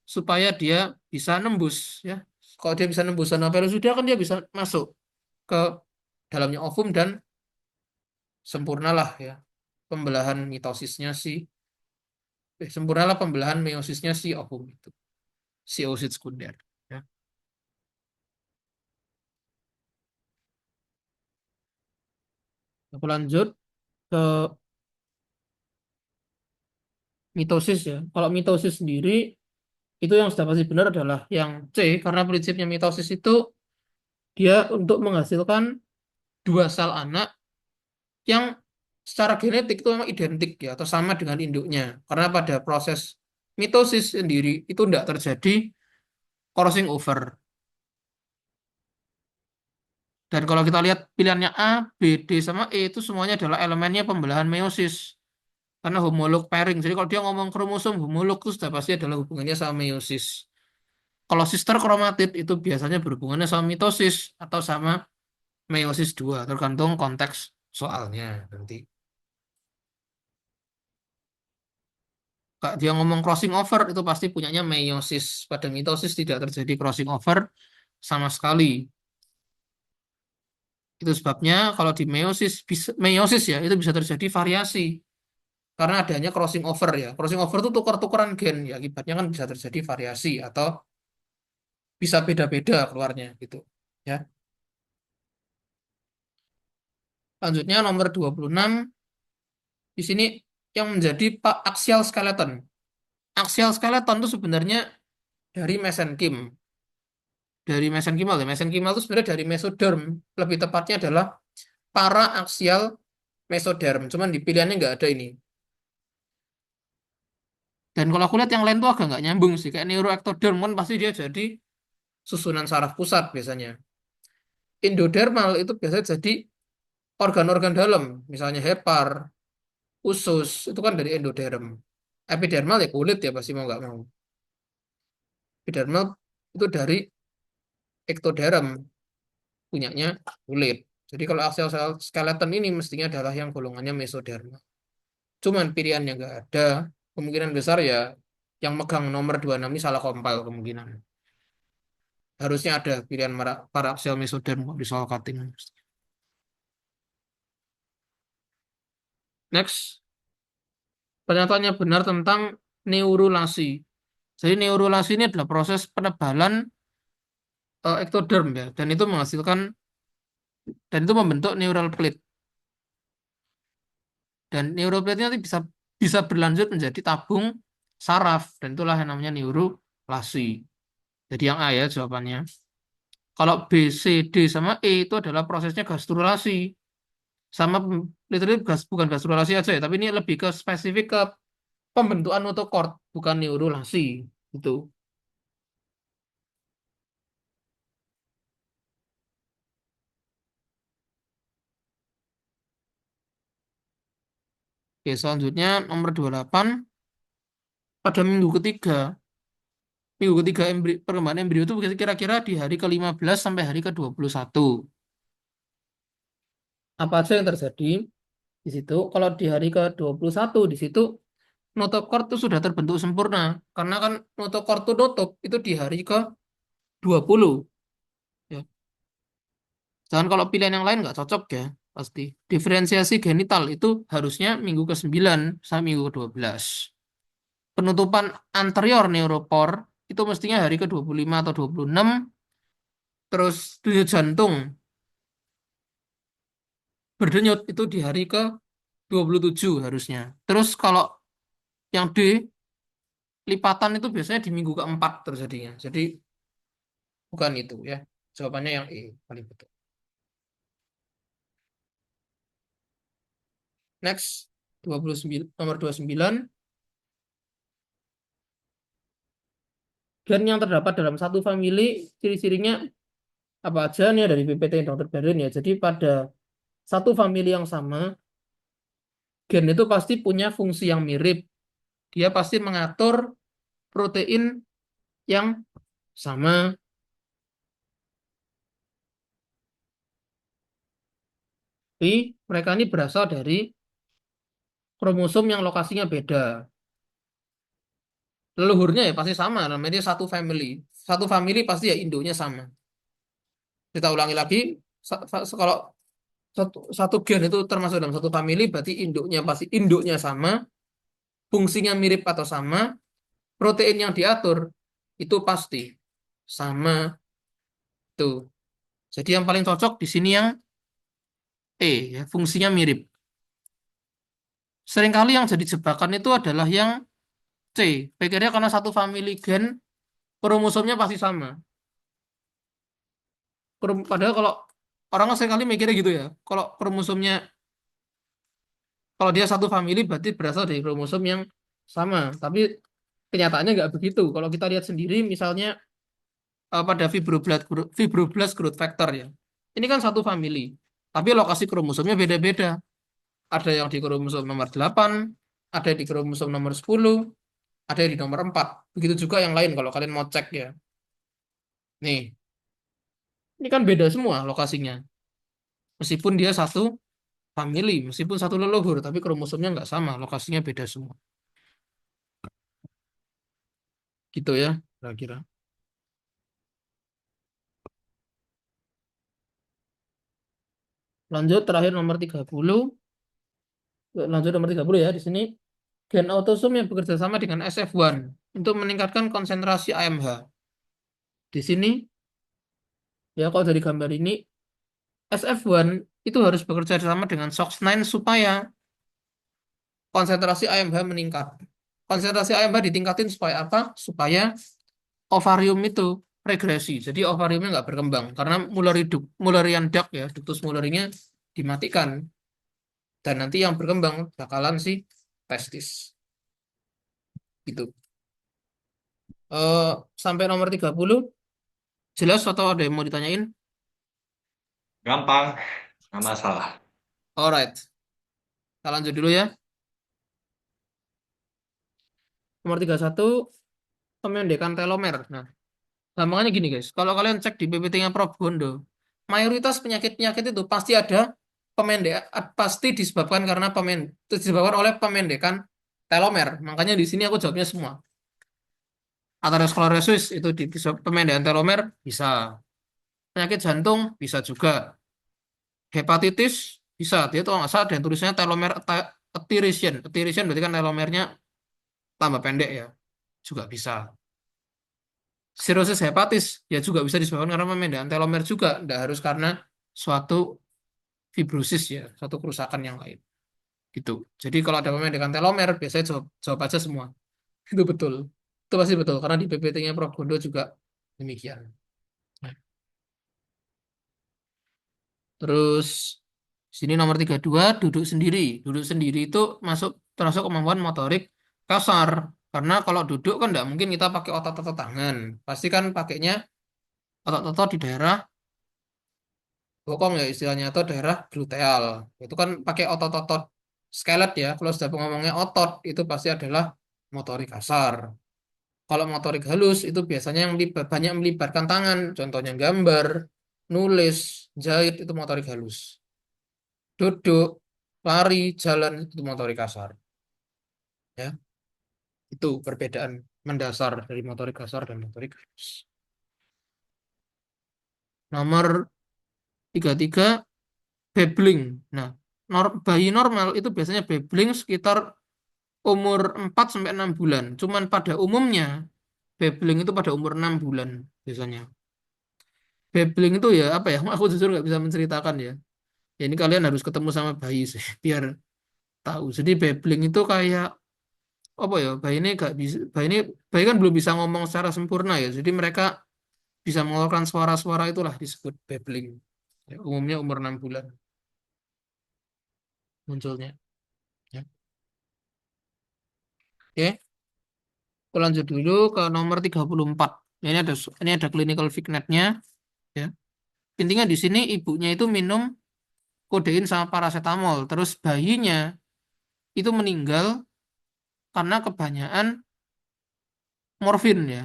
supaya dia bisa nembus ya. Kalau dia bisa nembus zona pelusida kan dia bisa masuk ke dalamnya ovum dan sempurnalah ya pembelahan mitosisnya sempurnalah pembelahan meosisnya si ovum itu, si oosit sekunder ya. Aku lanjut ke mitosis ya. Kalau mitosis sendiri itu yang sudah pasti benar adalah yang C, karena prinsipnya mitosis itu dia untuk menghasilkan dua sel anak yang secara genetik itu memang identik ya atau sama dengan induknya. Karena pada proses mitosis sendiri itu tidak terjadi crossing over. Dan kalau kita lihat pilihannya A, B, D, sama E itu semuanya adalah elemennya pembelahan meiosis. Karena homolog pairing. Jadi kalau dia ngomong kromosom homolog itu sudah pasti adalah hubungannya sama meiosis. Kalau sister kromatid itu biasanya berhubungannya sama mitosis atau sama meiosis 2, tergantung konteks soalnya nanti. Kak, dia ngomong crossing over itu pasti punyanya meiosis. Pada mitosis tidak terjadi crossing over sama sekali. Itu sebabnya kalau di meiosis ya itu bisa terjadi variasi karena adanya crossing over ya. Crossing over itu tukar-tukaran gen ya. Akibatnya kan bisa terjadi variasi atau bisa beda-beda keluarnya gitu. Ya. Lanjutnya nomor 26 di sini yang menjadi Pak axial skeleton. Axial skeleton itu sebenarnya dari mesenkim. Dari mesenkimal ya. Mesenkimal itu sebenarnya dari mesoderm. Lebih tepatnya adalah para aksial mesoderm. Cuman di pilihannya nggak ada ini. Dan kalau aku lihat yang lain tuh agak nggak nyambung sih. Kayak neuroectoderm kan pasti dia jadi susunan saraf pusat biasanya. Endodermal itu biasanya jadi organ-organ dalam. Misalnya hepar, usus, itu kan dari endoderm. Epidermal ya kulit ya pasti mau nggak mau. Epidermal itu dari ektoderm, punyanya kulit. Jadi kalau aksial skeleton ini mestinya adalah yang golongannya mesodermal. Cuman pilihannya nggak ada. Kemungkinan besar ya yang megang nomor 26 ini salah kompil kemungkinan. Harusnya ada pilihan para aksial mesoderm di soal cutting. Next, pernyataannya benar tentang neurulasi. Jadi neurulasi ini adalah proses penebalan ektoderm ya, dan itu membentuk neural plate. Dan neural plate nanti bisa bisa berlanjut menjadi tabung saraf dan itulah yang namanya neurulasi. Jadi yang A ya jawabannya. Kalau B, C, D sama E itu adalah prosesnya gastrulasi. Sama literally bukan gastrulasi aja ya, tapi ini lebih ke spesifik ke pembentukan notochord, bukan neurulasi. Itu. Oke, selanjutnya nomor 28 pada minggu ketiga. Minggu ketiga perkembangan embrio itu kira-kira di hari ke-15 sampai hari ke-21. Apa aja yang terjadi di situ? Kalau di hari ke-21 di situ notochord itu sudah terbentuk sempurna. Karena kan notochord itu nutup itu di hari ke-20. Ya. Jangan kalau pilihan yang lain nggak cocok ya, pasti. Diferensiasi genital itu harusnya minggu ke-9 sampai minggu ke-12. Penutupan anterior neuropor itu mestinya hari ke-25 atau 26. Terus denyut jantung berdenyut itu di hari ke-27 harusnya. Terus kalau yang D, lipatan itu biasanya di minggu keempat terjadinya. Jadi bukan itu ya. Jawabannya yang E paling betul. Next, 29, nomor 29. Gen yang terdapat dalam satu famili, ciri-cirinya apa aja nih dari PPT Dr. Berin ya. Jadi pada satu famili yang sama, gen itu pasti punya fungsi yang mirip. Dia pasti mengatur protein yang sama. Tapi mereka ini berasal dari kromosom yang lokasinya beda. Leluhurnya ya pasti sama, namanya dia satu family. Satu family pasti ya induknya sama. Kita ulangi lagi, kalau satu gen itu termasuk dalam satu family, berarti induknya pasti induknya sama, fungsinya mirip atau sama, protein yang diatur itu pasti sama tuh. Jadi yang paling cocok di sini yang E, ya, fungsinya mirip. Seringkali yang jadi jebakan itu adalah yang C. Pikirnya karena satu family gen, kromosomnya pasti sama. Padahal kalau orang kan seringkali mikirnya gitu ya. Kalau kromosomnya, kalau dia satu family berarti berasal dari kromosom yang sama. Tapi kenyataannya nggak begitu. Kalau kita lihat sendiri, misalnya pada fibroblast growth factor ya. Ini kan satu family. Tapi lokasi kromosomnya beda-beda. Ada yang di kromosom nomor 8, ada di kromosom nomor 10, ada di nomor 4. Begitu juga yang lain kalau kalian mau cek ya. Nih, ini kan beda semua lokasinya. Meskipun dia satu family, meskipun satu leluhur, tapi kromosomnya nggak sama, lokasinya beda semua. Gitu ya, kira-kira. Lanjut, terakhir nomor 30. Lanjut nomor 30 ya, di sini. Gen autosom yang bekerja sama dengan SF1 untuk meningkatkan konsentrasi AMH. Di sini, ya kalau dari gambar ini, SF1 itu harus bekerja sama dengan SOX9 supaya konsentrasi AMH meningkat. Konsentrasi AMH ditingkatin supaya apa? Supaya ovarium itu regresi. Jadi ovariumnya nggak berkembang karena Mullerian duct ya, ductus Mullerinya dimatikan dan nanti yang berkembang bakalan si testis. Gitu. Eh, Sampai nomor 30 jelas atau ada yang mau ditanyain? Gampang, nggak masalah. Alright, kita lanjut dulu ya. Nomor 31 pemendekan telomer. Nah, gampangnya gini guys, kalau kalian cek di PPT-nya Prof. Gondo, mayoritas penyakit-penyakit itu pasti ada pasti disebabkan karena disebabkan oleh pemendekan telomer. Makanya di sini aku jawabnya semua. Atherosclerosis itu pemendekan telomer bisa. Penyakit jantung bisa juga. Hepatitis bisa. Dia tuh nggak salah dan tulisannya telomer attenuation. Attenuation berarti kan telomernya tambah pendek ya. Juga bisa. Sirosis hepatis ya juga bisa disebabkan karena pemendekan telomer juga. Tidak harus karena suatu fibrosis ya, suatu kerusakan yang lain. Gitu. Jadi kalau ada pemendekan telomer, biasanya jawab aja semua. Itu betul. Itu pasti betul karena di PPT-nya Prof. Gondo juga demikian. Nah, terus sini nomor 32 duduk sendiri. Duduk sendiri itu termasuk kemampuan motorik kasar. Karena kalau duduk kan tidak mungkin kita pakai otot-otot tangan. Pasti kan pakainya otot-otot di daerah bokong ya istilahnya atau daerah gluteal. Itu kan pakai otot-otot skelet ya. Kalau sudah ngomongnya otot itu pasti adalah motorik kasar. Kalau motorik halus itu biasanya yang banyak melibatkan tangan, contohnya gambar, nulis, jahit itu motorik halus. Duduk, lari, jalan itu motorik kasar. Ya, itu perbedaan mendasar dari motorik kasar dan motorik halus. Nomor 33, babbling. Nah, bayi normal itu biasanya babbling sekitar umur 4 sampai 6 bulan. Cuman pada umumnya babbling itu pada umur 6 bulan biasanya. Babbling itu ya apa ya? Aku jujur nggak bisa menceritakan ya. Ya ini kalian harus ketemu sama bayi sih biar tahu. Jadi babbling itu kayak apa ya? Bayi ini nggak bisa, bayi kan belum bisa ngomong secara sempurna ya. Jadi mereka bisa mengeluarkan suara-suara itulah disebut babbling. Ya, umumnya umur 6 bulan munculnya. Ya. Oke, aku lanjut dulu ke nomor 34. Ini ada clinical vignet-nya ya. Intinya di sini ibunya itu minum kodein sama paracetamol, terus bayinya itu meninggal karena kebanyakan morfin ya.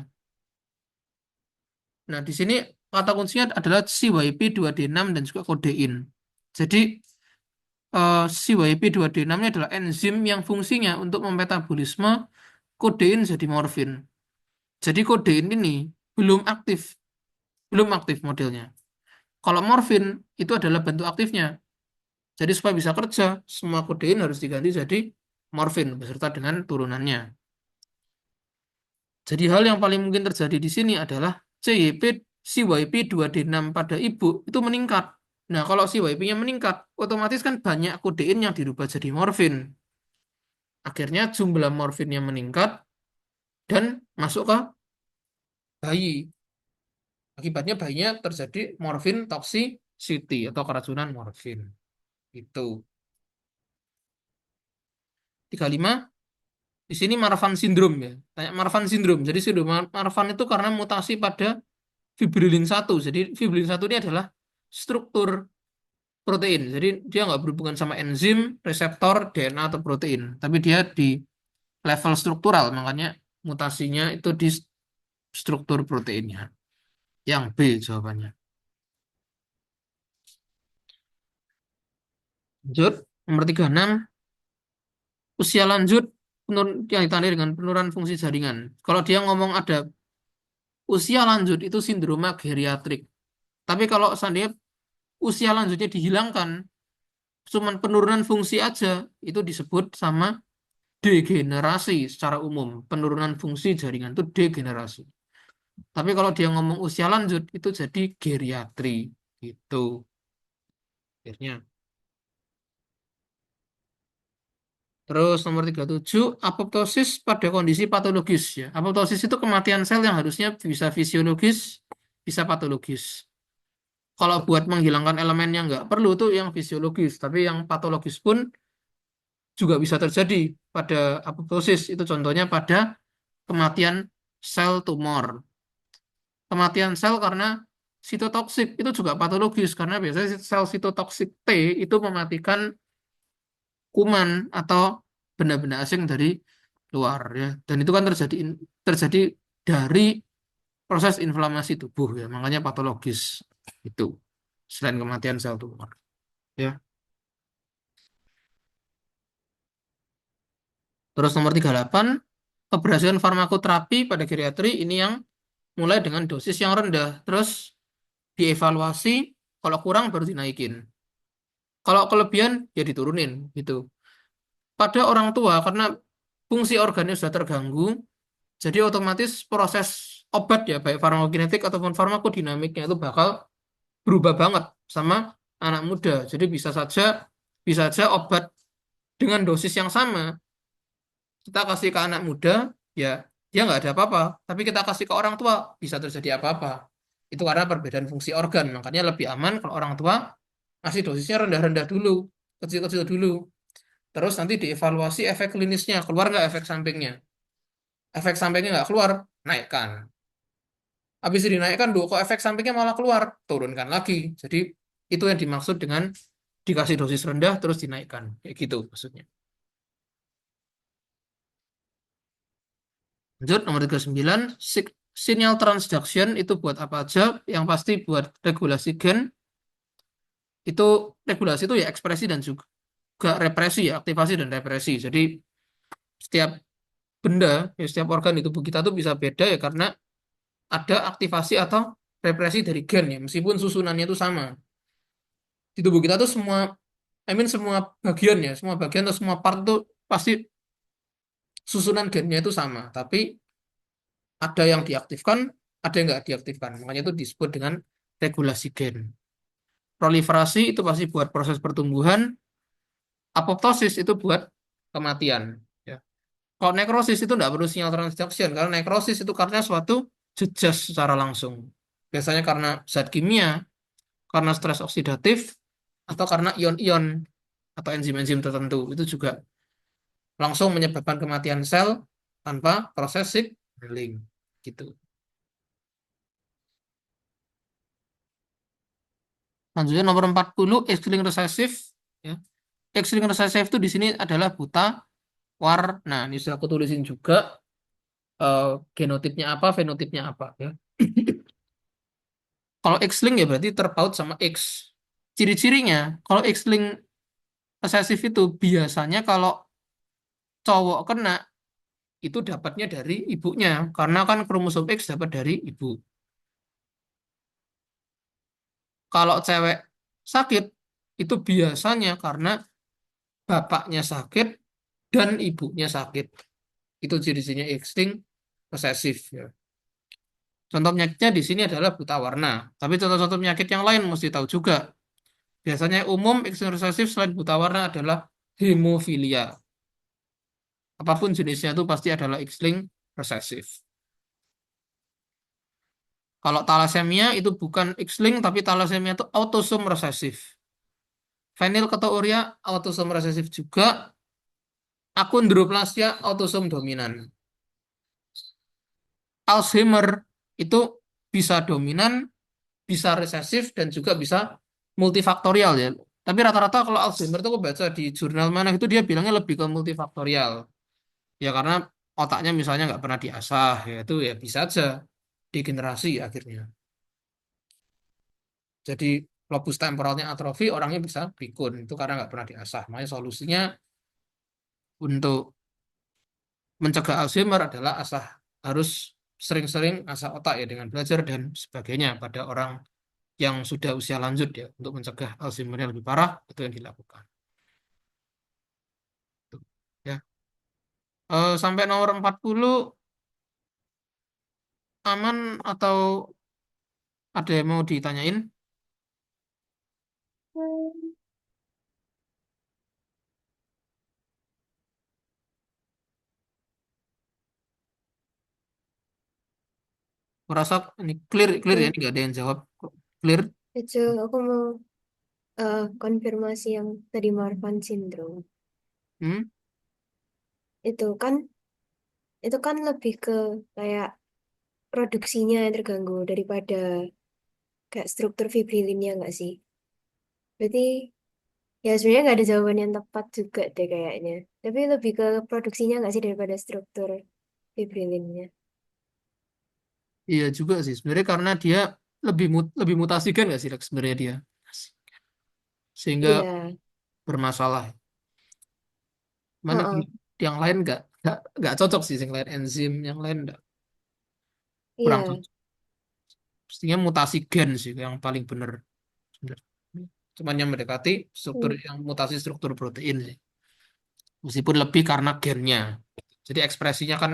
Nah, di sini kata kuncinya adalah CYP2D6 dan juga kodein. Jadi CYP2D6 ini adalah enzim yang fungsinya untuk memetabolisme kodein jadi morfin. Jadi kodein ini belum aktif, belum aktif modelnya. Kalau morfin itu adalah bentuk aktifnya. Jadi supaya bisa kerja, semua kodein harus diganti jadi morfin beserta dengan turunannya. Jadi hal yang paling mungkin terjadi di sini adalah CYP2D6 pada ibu itu meningkat. Nah, kalau CYP-nya meningkat, otomatis kan banyak kodein yang dirubah jadi morfin. Akhirnya jumlah morfinnya meningkat dan masuk ke bayi. Akibatnya bayinya terjadi morfin toxicity atau keracunan morfin. Itu. 35. Di sini Marfan syndrome ya. Tanya Marfan syndrome. Jadi sindrom Marfan itu karena mutasi pada fibrilin 1. Jadi fibrilin 1 ini adalah struktur protein. Jadi dia nggak berhubungan sama enzim, reseptor, DNA atau protein. Tapi dia di level struktural. Makanya mutasinya itu di struktur proteinnya. Yang B jawabannya. Lanjut. Nomor 36. Usia lanjut yang ditandai dengan penurunan fungsi jaringan. Kalau dia ngomong ada usia lanjut itu sindroma geriatrik. Tapi kalau seandainya usia lanjutnya dihilangkan, cuman penurunan fungsi aja, itu disebut sama degenerasi secara umum. Penurunan fungsi jaringan itu degenerasi. Tapi kalau dia ngomong usia lanjut, itu jadi geriatri. Gitu. Akhirnya. Terus nomor 37, apoptosis pada kondisi patologis ya. Apoptosis itu kematian sel yang harusnya bisa fisiologis, bisa patologis. Kalau buat menghilangkan elemen yang nggak perlu tuh yang fisiologis, tapi yang patologis pun juga bisa terjadi pada apoptosis. Itu contohnya pada kematian sel tumor. Kematian sel karena sitotoksik itu juga patologis karena biasanya sel sitotoksik T itu mematikan kuman atau benda-benda asing dari luar ya. Dan itu kan terjadi dari proses inflamasi tubuh ya. Makanya patologis itu selain kematian sel tumor ya. Terus nomor 38, keberhasilan farmakoterapi pada geriatri ini yang mulai dengan dosis yang rendah. Terus dievaluasi, kalau kurang baru dinaikin. Kalau kelebihan ya diturunin gitu. Pada orang tua karena fungsi organnya sudah terganggu, jadi otomatis proses obat ya baik farmakokinetik ataupun farmakodinamiknya itu bakal berubah banget sama anak muda. Jadi bisa saja obat dengan dosis yang sama kita kasih ke anak muda ya dia nggak ada apa-apa. Tapi kita kasih ke orang tua bisa terjadi apa-apa. Itu karena perbedaan fungsi organ. Makanya lebih aman kalau orang tua ngasih dosisnya rendah-rendah dulu, kecil-kecil dulu. Terus nanti dievaluasi efek klinisnya, keluar nggak efek sampingnya. Efek sampingnya nggak keluar, naikkan. Habis dinaikkan, kok efek sampingnya malah keluar, turunkan lagi. Jadi itu yang dimaksud dengan dikasih dosis rendah terus dinaikkan. Kayak gitu maksudnya. Lanjut, nomor 39, sinyal transduction itu buat apa aja? Yang pasti buat regulasi gen, itu regulasi itu ya ekspresi dan juga represi ya, aktivasi dan represi. Jadi setiap benda, ya, setiap organ di tubuh kita tuh bisa beda ya karena ada aktivasi atau represi dari gen ya, meskipun susunannya itu sama. Di tubuh kita tuh semua, semua bagian ya, semua bagian atau semua part tuh pasti susunan gennya itu sama, tapi ada yang diaktifkan, ada yang nggak diaktifkan. Makanya itu disebut dengan regulasi gen. Proliferasi itu pasti buat proses pertumbuhan, apoptosis itu buat kematian. Ya. Kalau nekrosis itu nggak perlu sinyal transduction, karena nekrosis itu karena suatu jejas secara langsung. Biasanya karena zat kimia, karena stres oksidatif, atau karena ion-ion atau enzim-enzim tertentu. Itu juga langsung menyebabkan kematian sel tanpa proses signaling. Gitu. Selanjutnya nomor 40, X-linked recessive. Ya. X-linked recessive itu di sini adalah buta warna. Ini sudah aku tulisin juga eh, genotipnya apa, fenotipnya apa. Ya. Kalau X-link ya berarti terpaut sama X. Ciri-cirinya, kalau X-link resesif itu biasanya kalau cowok kena itu dapatnya dari ibunya. Karena kan kromosom X dapat dari ibu. Kalau cewek sakit, itu biasanya karena bapaknya sakit dan ibunya sakit. Itu ciri-cirinya X-link resesif. Ya. Contoh penyakitnya di sini adalah buta warna. Tapi contoh-contoh penyakit yang lain mesti tahu juga. Biasanya umum X-linked resesif selain buta warna adalah hemofilia. Apapun jenisnya itu pasti adalah X-linked resesif. Kalau thalassemia itu bukan X-linked tapi thalassemia itu autosom resesif. Fenilketonuria autosom resesif juga. Akondroplasia autosom dominan. Alzheimer itu bisa dominan, bisa resesif dan juga bisa multifaktorial ya. Tapi rata-rata kalau Alzheimer itu aku baca di jurnal mana itu dia bilangnya lebih ke multifaktorial. Ya karena otaknya misalnya nggak pernah diasah, ya itu ya bisa aja degenerasi akhirnya. Jadi lobus temporalnya atrofi, orangnya bisa pikun. Itu karena nggak pernah diasah. Makanya solusinya untuk mencegah Alzheimer adalah asah. Harus sering-sering asah otak ya dengan belajar dan sebagainya pada orang yang sudah usia lanjut ya. Untuk mencegah Alzheimer yang lebih parah, itu yang dilakukan. Tuh, ya. Sampai nomor 40 aman atau ada yang mau ditanyain? Hmm, Merasa ini clear clear ya, hmm, ini nggak ada yang jawab. Clear? Itu aku mau konfirmasi yang tadi Marfan syndrome. Hmm? Itu kan lebih ke kayak produksinya yang terganggu daripada kayak struktur fibrilinnya nggak sih? Berarti ya sebenarnya nggak ada jawaban yang tepat juga deh kayaknya. Tapi lebih ke produksinya nggak sih daripada struktur fibrilinnya. Iya juga sih. Sebenarnya karena dia lebih mutasi kan nggak sih Lex, sebenarnya dia. Sehingga Iya, bermasalah. Mana heeh, yang lain nggak cocok sih, yang lain enzim, yang lain nggak, kurang iya, cocok. Pastinya mutasi gen sih yang paling benar. Sebenarnya. Cuman yang mendekati struktur hmm, yang mutasi struktur protein sih. Meskipun lebih karena gennya. Jadi ekspresinya kan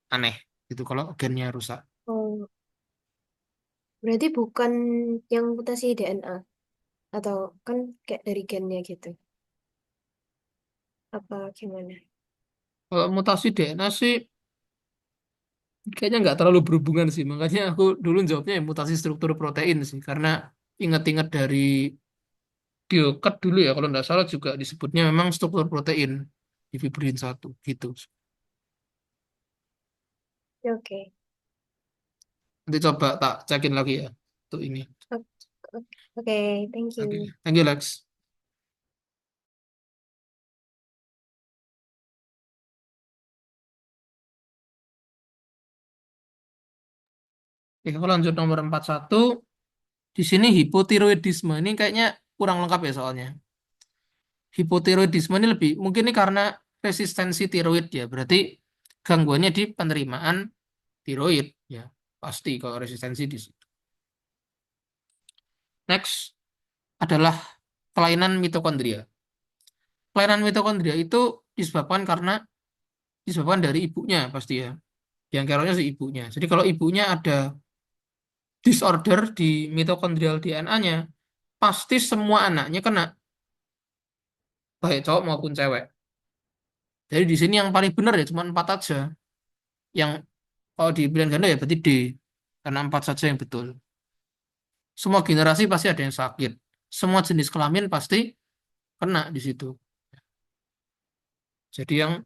aneh gitu kalau gennya rusak. oh, berarti bukan yang mutasi DNA atau kan kayak dari gennya gitu. Apa gimana? Kalau mutasi DNA sih kayaknya nggak terlalu berhubungan sih. Makanya aku dulu jawabnya ya mutasi struktur protein sih. Karena ingat-ingat dari Diokat dulu ya, kalau nggak salah juga disebutnya memang struktur protein di fibrin satu gitu. Oke. Nanti coba tak cekin lagi ya untuk ini. O- Oke, thank Oke, you. thank you Lex. Oke, kalau lanjut nomor 41, di sini hipotiroidisme ini kayaknya kurang lengkap ya soalnya. Hipotiroidisme ini lebih mungkin ini karena resistensi tiroid ya. Berarti gangguannya di penerimaan tiroid ya. Pasti kalau resistensi di situ. Next adalah kelainan mitokondria. Kelainan mitokondria itu disebabkan dari ibunya pasti ya. Yang caranya si ibunya. Jadi kalau ibunya ada disorder di mitokondrial DNA-nya, pasti semua anaknya kena, baik cowok maupun cewek. Jadi di sini yang paling benar ya cuma 4 aja. Yang kalau di pilihan ganda ya berarti D, karena 4 saja yang betul. Semua generasi pasti ada yang sakit. Semua jenis kelamin pasti kena di situ. Jadi yang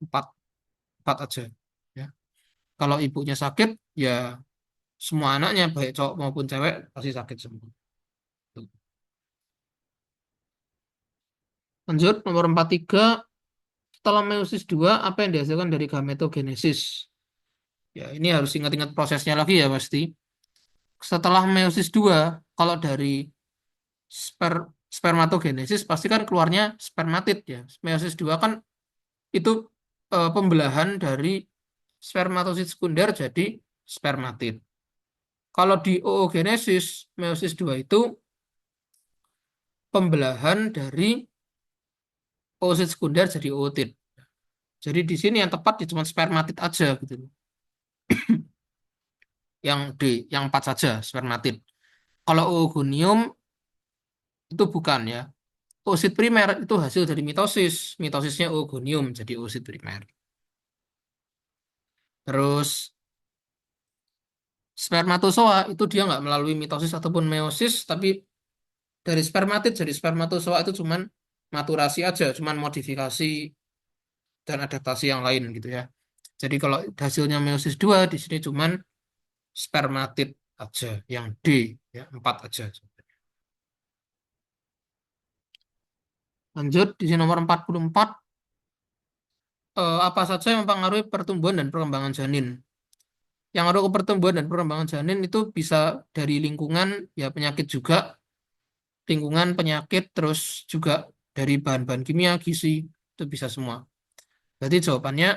4, 4 aja. Ya. Kalau ibunya sakit, ya semua anaknya baik cowok maupun cewek pasti sakit semua. Lanjut nomor 43, setelah meiosis 2 apa yang dihasilkan dari gametogenesis? Ya, ini harus ingat-ingat prosesnya lagi ya pasti. Setelah meiosis 2 kalau dari sper, spermatogenesis pasti kan keluarnya spermatid ya. Meiosis 2 kan itu pembelahan dari spermatosit sekunder jadi spermatid. Kalau di oogenesis, meiosis 2 itu pembelahan dari oosit sekunder jadi ootit. Jadi di sini yang tepat ya cuma spermatid aja gitu. Yang D, yang 4 saja spermatid. Kalau oogonium itu bukan ya. Oosit primer itu hasil dari mitosis. Mitosisnya oogonium jadi oosit primer. Terus spermatozoa itu dia nggak melalui mitosis ataupun meiosis, tapi dari spermatid jadi spermatozoa itu cuman maturasi aja, cuman modifikasi dan adaptasi yang lain gitu ya. Jadi kalau hasilnya meiosis 2 di sini cuman spermatid aja, yang D ya, 4 aja. Lanjut di sini nomor 44, apa saja yang mempengaruhi pertumbuhan dan perkembangan janin? Yang ngaruh ke pertumbuhan dan perkembangan janin itu bisa dari lingkungan, ya penyakit juga, lingkungan, penyakit, terus juga dari bahan-bahan kimia, gizi, itu bisa semua. Berarti jawabannya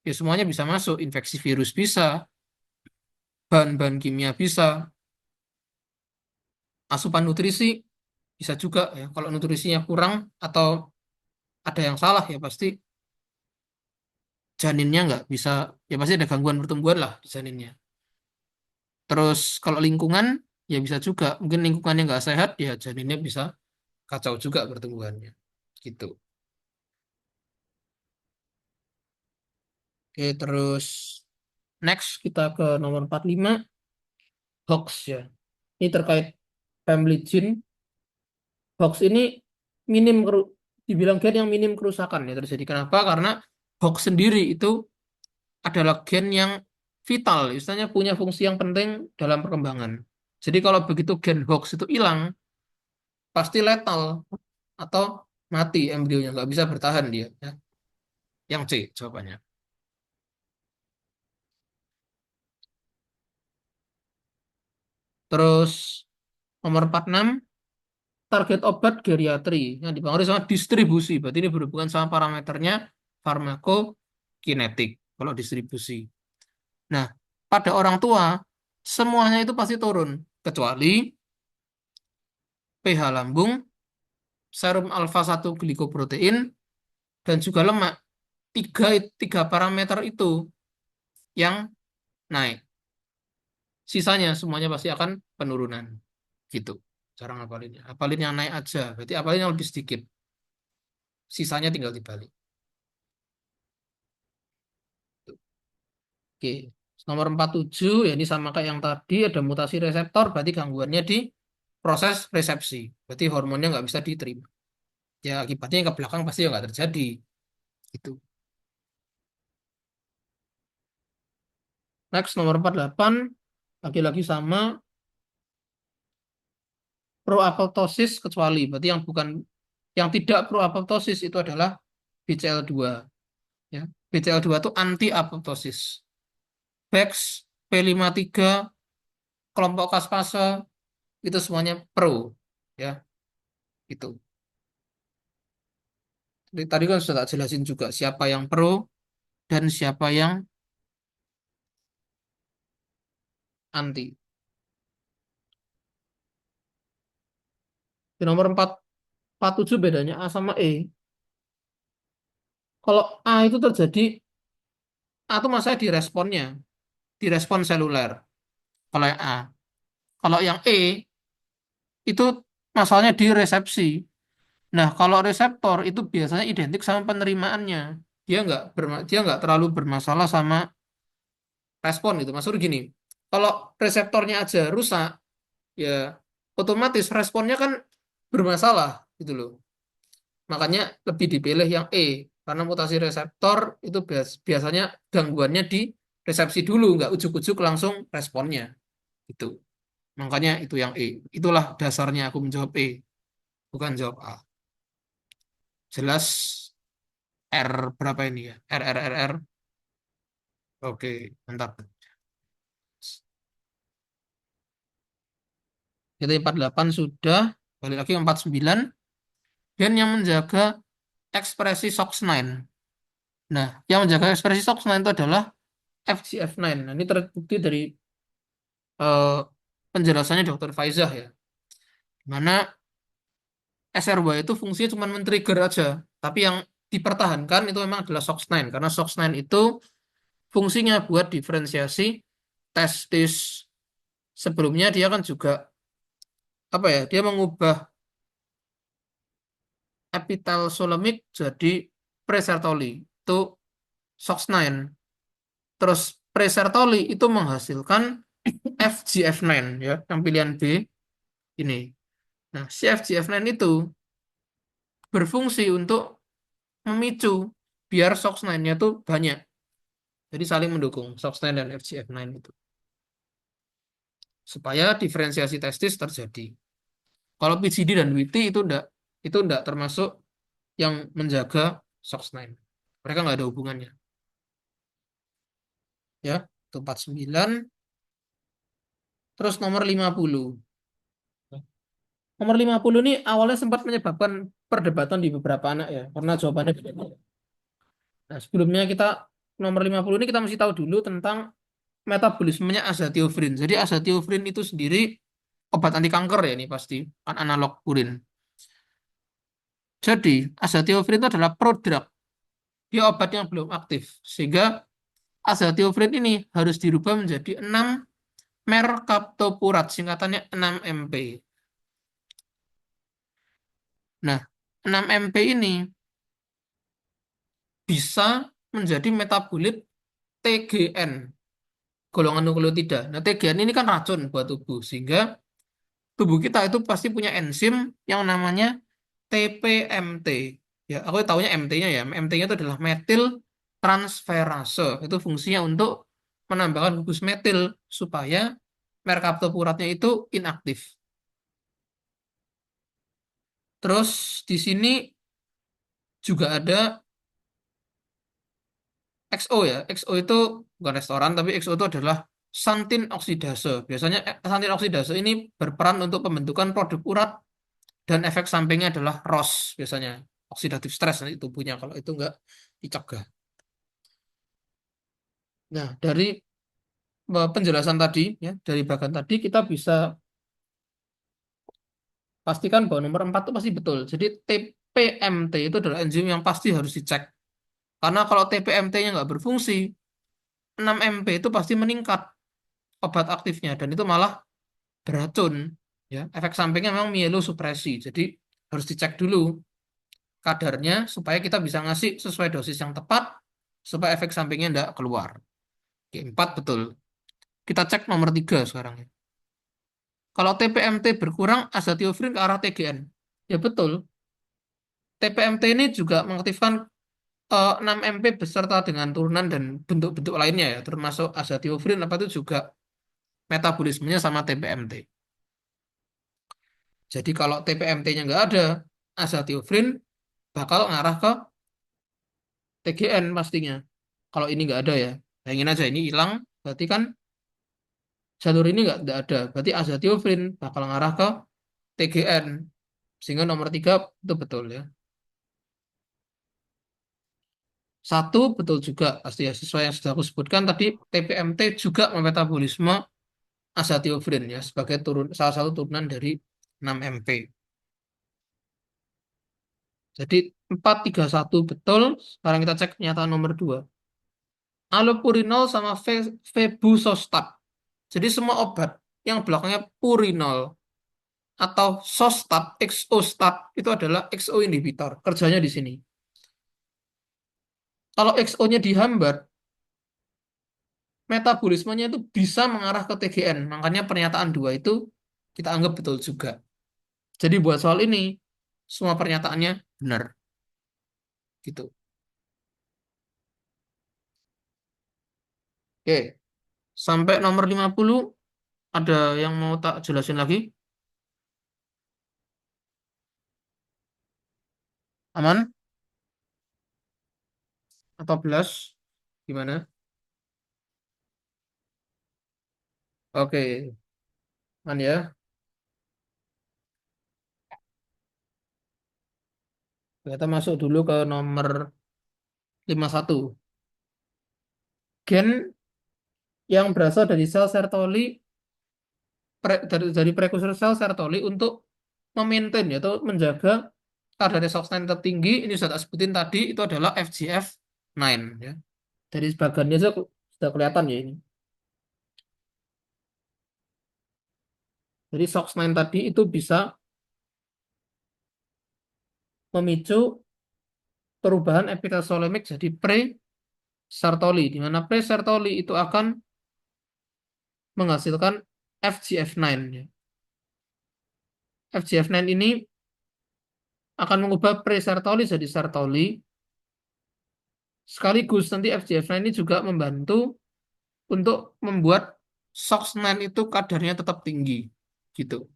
ya semuanya bisa masuk, infeksi virus bisa, bahan-bahan kimia bisa, asupan nutrisi bisa juga ya. Kalau nutrisinya kurang atau ada yang salah ya pasti janinnya nggak bisa, ya pasti ada gangguan pertumbuhan lah di janinnya. Terus kalau lingkungan ya bisa juga, mungkin lingkungannya nggak sehat ya janinnya bisa kacau juga pertumbuhannya. Gitu. Oke, terus next kita ke nomor 45, hoax ya. Ini terkait family gene. Hoax ini minim dibilang gen yang minim kerusakan ya terjadi. Kenapa? Karena hoax sendiri itu adalah gen yang vital, istilahnya punya fungsi yang penting dalam perkembangan. Jadi kalau begitu gen hoax itu hilang, pasti letal atau mati embrionya, nggak bisa bertahan dia. Ya. Yang C jawabannya. Terus nomor 46, target obat geriatri yang dipengaruhi sama distribusi. Berarti ini berhubungan sama parameternya farmakokinetik kalau distribusi. Nah, pada orang tua semuanya itu pasti turun kecuali pH lambung, serum alfa 1 glikoprotein, dan juga lemak. Tiga parameter itu yang naik. Sisanya semuanya pasti akan penurunan. Gitu. Cara ngapalinnya. Apalin yang naik aja. Berarti apalin yang lebih sedikit. Sisanya tinggal dibalik. Oke. Nomor 47, ya ini sama kayak yang tadi, ada mutasi reseptor, berarti gangguannya di proses resepsi. Berarti hormonnya nggak bisa diterima. Ya akibatnya yang ke belakang pasti ya nggak terjadi. Gitu. Next, nomor 48, lagi-lagi sama, proapoptosis kecuali. Berarti yang bukan, yang tidak proapoptosis itu adalah BCL2. Ya. BCL2 itu anti apoptosis. Bax P53, kelompok Kaspase, itu semuanya pro. Ya, itu. Jadi tadi kan sudah tak jelasin juga siapa yang pro dan siapa yang anti. Di nomor 447 bedanya A sama E. Kalau A itu terjadi, A itu masalah di respon seluler. Kalau yang A. Kalau yang E, itu masalahnya di resepsi. Nah, kalau reseptor itu biasanya identik sama penerimaannya. Dia nggak terlalu bermasalah sama respon gitu. Maksudnya gini, kalau reseptornya aja rusak, ya otomatis responnya kan bermasalah gitu loh. Makanya lebih dipilih yang E karena mutasi reseptor itu biasanya gangguannya di resepsi dulu, nggak ujuk-ujuk langsung responnya itu. Makanya itu yang E. Itulah dasarnya aku menjawab E, bukan jawab A. Jelas R berapa ini ya? R. Oke, mantap. Jadi 48 sudah, balik lagi 49. Dan yang menjaga ekspresi SOX9. Nah, yang menjaga ekspresi SOX9 itu adalah FGF9. Nah, ini terbukti dari eh, penjelasannya Dr. Faizah ya. Mana SRY itu fungsinya cuma men-trigger aja. Tapi yang dipertahankan itu memang adalah SOX9. Karena SOX9 itu fungsinya buat diferensiasi testis. Sebelumnya dia kan juga apa ya? Dia mengubah epitel solemik jadi presertoli. Itu SOX9. Terus presertoli itu menghasilkan FGF9 ya, yang pilihan B ini. Nah, si FGF9 itu berfungsi untuk memicu biar SOX9-nya tuh banyak. Jadi saling mendukung SOX9 dan FGF9 itu. Supaya diferensiasi testis terjadi. Kalau PGD dan WT itu enggak termasuk yang menjaga SOX9. Mereka nggak ada hubungannya. Ya, itu 49. Terus nomor 50. Nomor 50 ini awalnya sempat menyebabkan perdebatan di beberapa anak ya, karena jawabannya beda. Nah, sebelumnya nomor 50 ini kita mesti tahu dulu tentang metabolismenya azathiofrin. Jadi azathiofrin itu sendiri obat anti kanker ya ini pasti, kan analog urin. Jadi azathiofrin itu adalah prodrug. Dia obat yang belum aktif. Sehingga azathiofrin ini harus dirubah menjadi 6 mercaptopurat, singkatannya 6MP. Nah, 6MP ini bisa menjadi metabolit TGN, golongan nukleotida. Nah, TGN ini kan racun buat tubuh, sehingga tubuh kita itu pasti punya enzim yang namanya TPMT. Ya, aku tahunya MT-nya ya. MT-nya itu adalah metil transferase. Itu fungsinya untuk menambahkan gugus metil supaya merkaptopuratnya itu inaktif. Terus di sini juga ada XO ya. XO itu bukan restoran, tapi XO itu adalah santin oksidase. Biasanya santin oksidase ini berperan untuk pembentukan produk urat dan efek sampingnya adalah ROS biasanya. Oksidatif stres nanti tubuhnya kalau itu enggak dicegah. Nah, dari penjelasan tadi ya, dari bagian tadi kita bisa pastikan bahwa nomor 4 itu pasti betul. Jadi TPMT itu adalah enzim yang pasti harus dicek. Karena kalau TPMT-nya nggak berfungsi, 6MP itu pasti meningkat obat aktifnya dan itu malah beracun. Ya, efek sampingnya memang mielosupresi. Jadi harus dicek dulu kadarnya supaya kita bisa ngasih sesuai dosis yang tepat supaya efek sampingnya nggak keluar. Oke, 4 betul. Kita cek nomor 3 sekarang. Kalau TPMT berkurang, azathiofrin ke arah TGN. Ya betul. TPMT ini juga mengaktifkan 6MP beserta dengan turunan dan bentuk-bentuk lainnya ya, termasuk azathiofrin apa itu juga metabolismenya sama TPMT. Jadi kalau TPMT-nya nggak ada, azathiofrin bakal ngarah ke TGN pastinya. Kalau ini nggak ada ya, bayangin aja ini hilang, berarti kan jalur ini nggak ada. Berarti azathioprin bakal ngarah ke TGN. Sehingga nomor 3 itu betul ya. Satu betul juga pasti ya sesuai yang sudah aku sebutkan tadi TPMT juga memetabolisme azathioprin ya sebagai salah satu turunan dari 6-MP. Jadi 431 betul. Sekarang kita cek pernyataan nomor 2. Allopurinol sama febuxostat. Jadi semua obat yang belakangnya purinol atau sostat, XO-stat itu adalah XO inhibitor. Kerjanya di sini. Kalau XO-nya dihambat, metabolismenya itu bisa mengarah ke TGN. Makanya pernyataan 2 itu kita anggap betul juga. Jadi buat soal ini, semua pernyataannya benar. Gitu. Oke, sampai nomor 50 ada yang mau tak jelasin lagi? Aman? Atau belas? Gimana? Oke, aman ya. Kita masuk dulu ke nomor 51. Gen yang berasal dari sel Sertoli dari prekursor sel Sertoli untuk memaintain atau menjaga kadar resorption tertinggi ini sudah tak sebutin tadi itu adalah FGF9 ya. Dari sebagiannya sudah kelihatan ya ini. Jadi SOX9 tadi itu bisa memicu perubahan epitelsolemik jadi pre-Sertoli di mana pre-Sertoli itu akan menghasilkan FGF9 ya. FGF9 ini akan mengubah pre-Sertoli jadi Sertoli. Sekaligus nanti FGF9 ini juga membantu untuk membuat SOX9 itu kadarnya tetap tinggi. Gitu.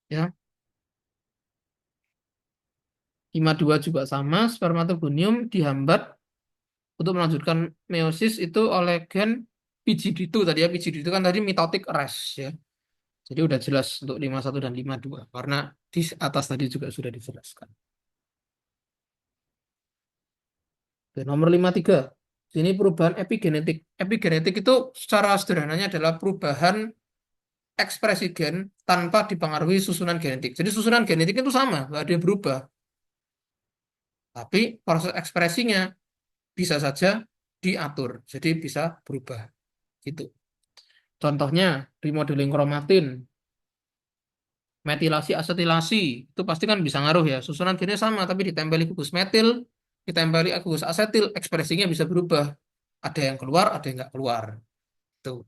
Ya. 52 juga sama, spermatogonium dihambat untuk melanjutkan meiosis itu oleh gen PGD2 tadi ya. PGD2 kan tadi mitotic arrest ya. Jadi udah jelas untuk 51 dan 52 karena di atas tadi juga sudah dijelaskan. Oke, nomor 53. Ini perubahan epigenetik. Epigenetik itu secara sederhananya adalah perubahan ekspresi gen tanpa dipengaruhi susunan genetik. Jadi susunan genetik itu sama, nggak ada yang berubah. Tapi proses ekspresinya bisa saja diatur. Jadi bisa berubah. Gitu. Contohnya remodeling kromatin, metilasi asetilasi itu pasti kan bisa ngaruh ya. Susunan gennya sama tapi ditempeli gugus metil, ditempeli gugus asetil, ekspresinya bisa berubah. Ada yang keluar, ada yang nggak keluar. Tuh.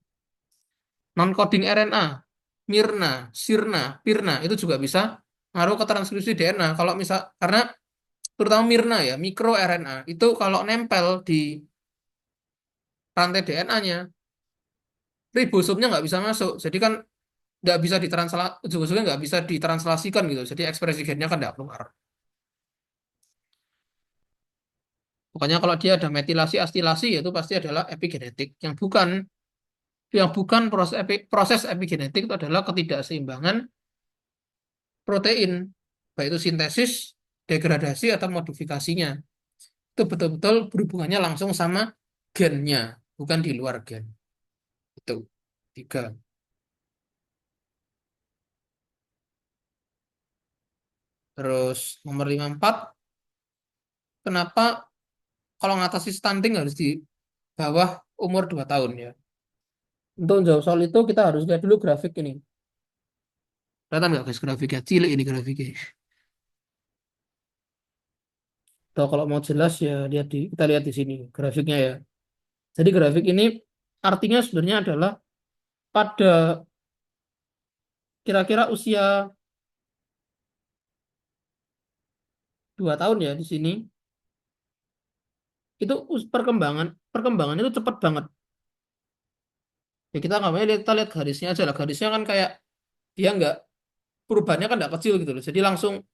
Non-coding RNA, Mirna, Sirna, Pirna itu juga bisa ngaruh ke transkripsi DNA. Kalau misal karena terutama Mirna ya, mikro RNA itu kalau nempel di rantai DNA-nya, ribosomnya nggak bisa masuk. Jadi kan nggak bisa ditranslasi, ujung-ujungnya nggak bisa ditranslasikan gitu. Jadi ekspresi gennya kan nggak keluar. Pokoknya kalau dia ada metilasi astilasi itu pasti adalah epigenetik. Yang bukan proses epigenetik itu adalah ketidakseimbangan protein, baik itu sintesis, degradasi atau modifikasinya. Itu betul-betul berhubungannya langsung sama gennya, bukan di luar gen. Itu 3. Terus nomor 54, kenapa kalau ngatasi stunting harus di bawah umur 2 tahun ya? Untuk menjawab soal itu kita harus lihat dulu grafik ini. Kelihatan nggak guys grafiknya? Cilik ini grafiknya. Atau kalau mau jelas ya kita lihat di sini grafiknya ya. Jadi grafik ini artinya sebenarnya adalah pada kira-kira usia 2 tahun ya di sini itu perkembangan itu cepat banget. Ya kita nggak boleh kita lihat garisnya aja lah. Garisnya kan kayak dia nggak perubahannya kan nggak kecil gitu loh. Jadi langsung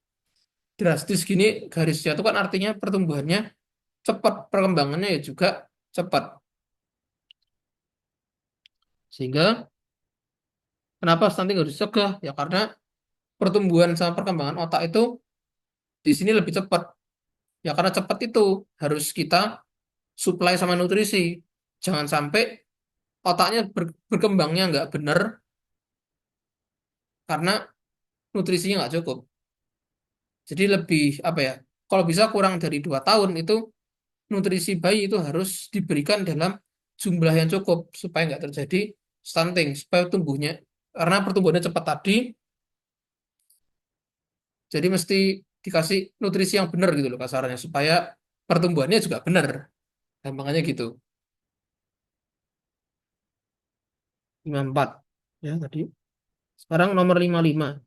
drastis gini garisnya itu kan artinya pertumbuhannya cepat, perkembangannya ya juga cepat. Sehingga kenapa stunting harus dicegah? Ya karena pertumbuhan sama perkembangan otak itu di sini lebih cepat. Ya karena cepat itu harus kita supply sama nutrisi. Jangan sampai otaknya berkembangnya nggak benar karena nutrisinya nggak cukup. Jadi lebih apa ya? Kalau bisa kurang dari 2 tahun itu nutrisi bayi itu harus diberikan dalam jumlah yang cukup supaya nggak terjadi stunting, supaya tumbuhnya karena pertumbuhannya cepat tadi, jadi mesti dikasih nutrisi yang benar gitu loh kasarnya supaya pertumbuhannya juga benar. Gampangnya gitu. 54 ya tadi. Sekarang nomor 55.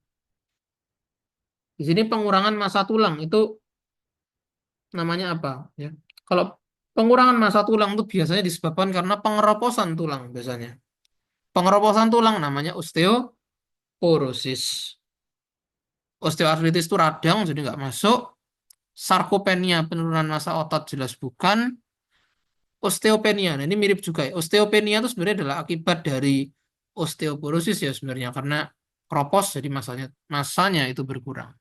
Di sini pengurangan massa tulang itu namanya apa ya? Kalau pengurangan massa tulang itu biasanya disebabkan karena pengeroposan tulang biasanya. Pengeroposan tulang namanya osteoporosis. Osteoartritis itu radang jadi nggak masuk. Sarkopenia penurunan massa otot jelas bukan. Osteopenia, nah ini mirip juga ya. Osteopenia itu sebenarnya adalah akibat dari osteoporosis ya sebenarnya karena kropos jadi masanya itu berkurang.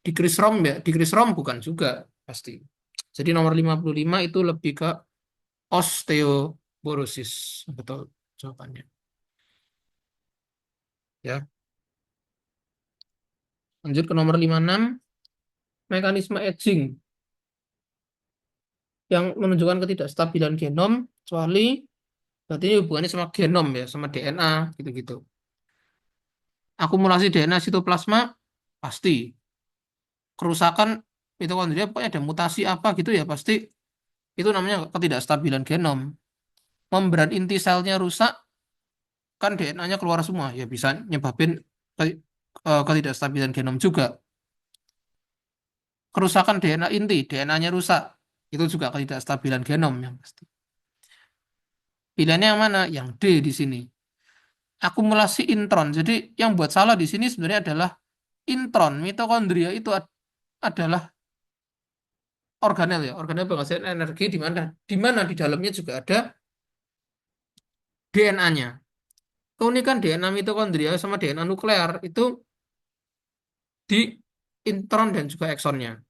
Di Rom ya, di Rom bukan juga pasti. Jadi nomor 55 itu lebih ke osteoporosis. Betul jawabannya. Ya, lanjut ke nomor 56, mekanisme aging yang menunjukkan ketidakstabilan genom, kecuali berarti ini hubungannya sama genom ya, sama DNA gitu-gitu. Akumulasi DNA sitoplasma pasti. Kerusakan mitokondria pokoknya ada mutasi apa gitu ya pasti itu namanya ketidakstabilan genom. Membran inti selnya rusak kan DNA-nya keluar semua ya bisa nyebabin ketidakstabilan genom juga. Kerusakan DNA inti, DNA-nya rusak itu juga ketidakstabilan genom yang pasti. Pilihannya yang mana? Yang D di sini. Akumulasi intron. Jadi yang buat salah di sini sebenarnya adalah intron. Mitokondria itu adalah organel ya, organel penghasil energi di mana di dalamnya juga ada DNA-nya. Keunikan DNA mitokondria sama DNA nuklear itu di intron dan juga eksonnya.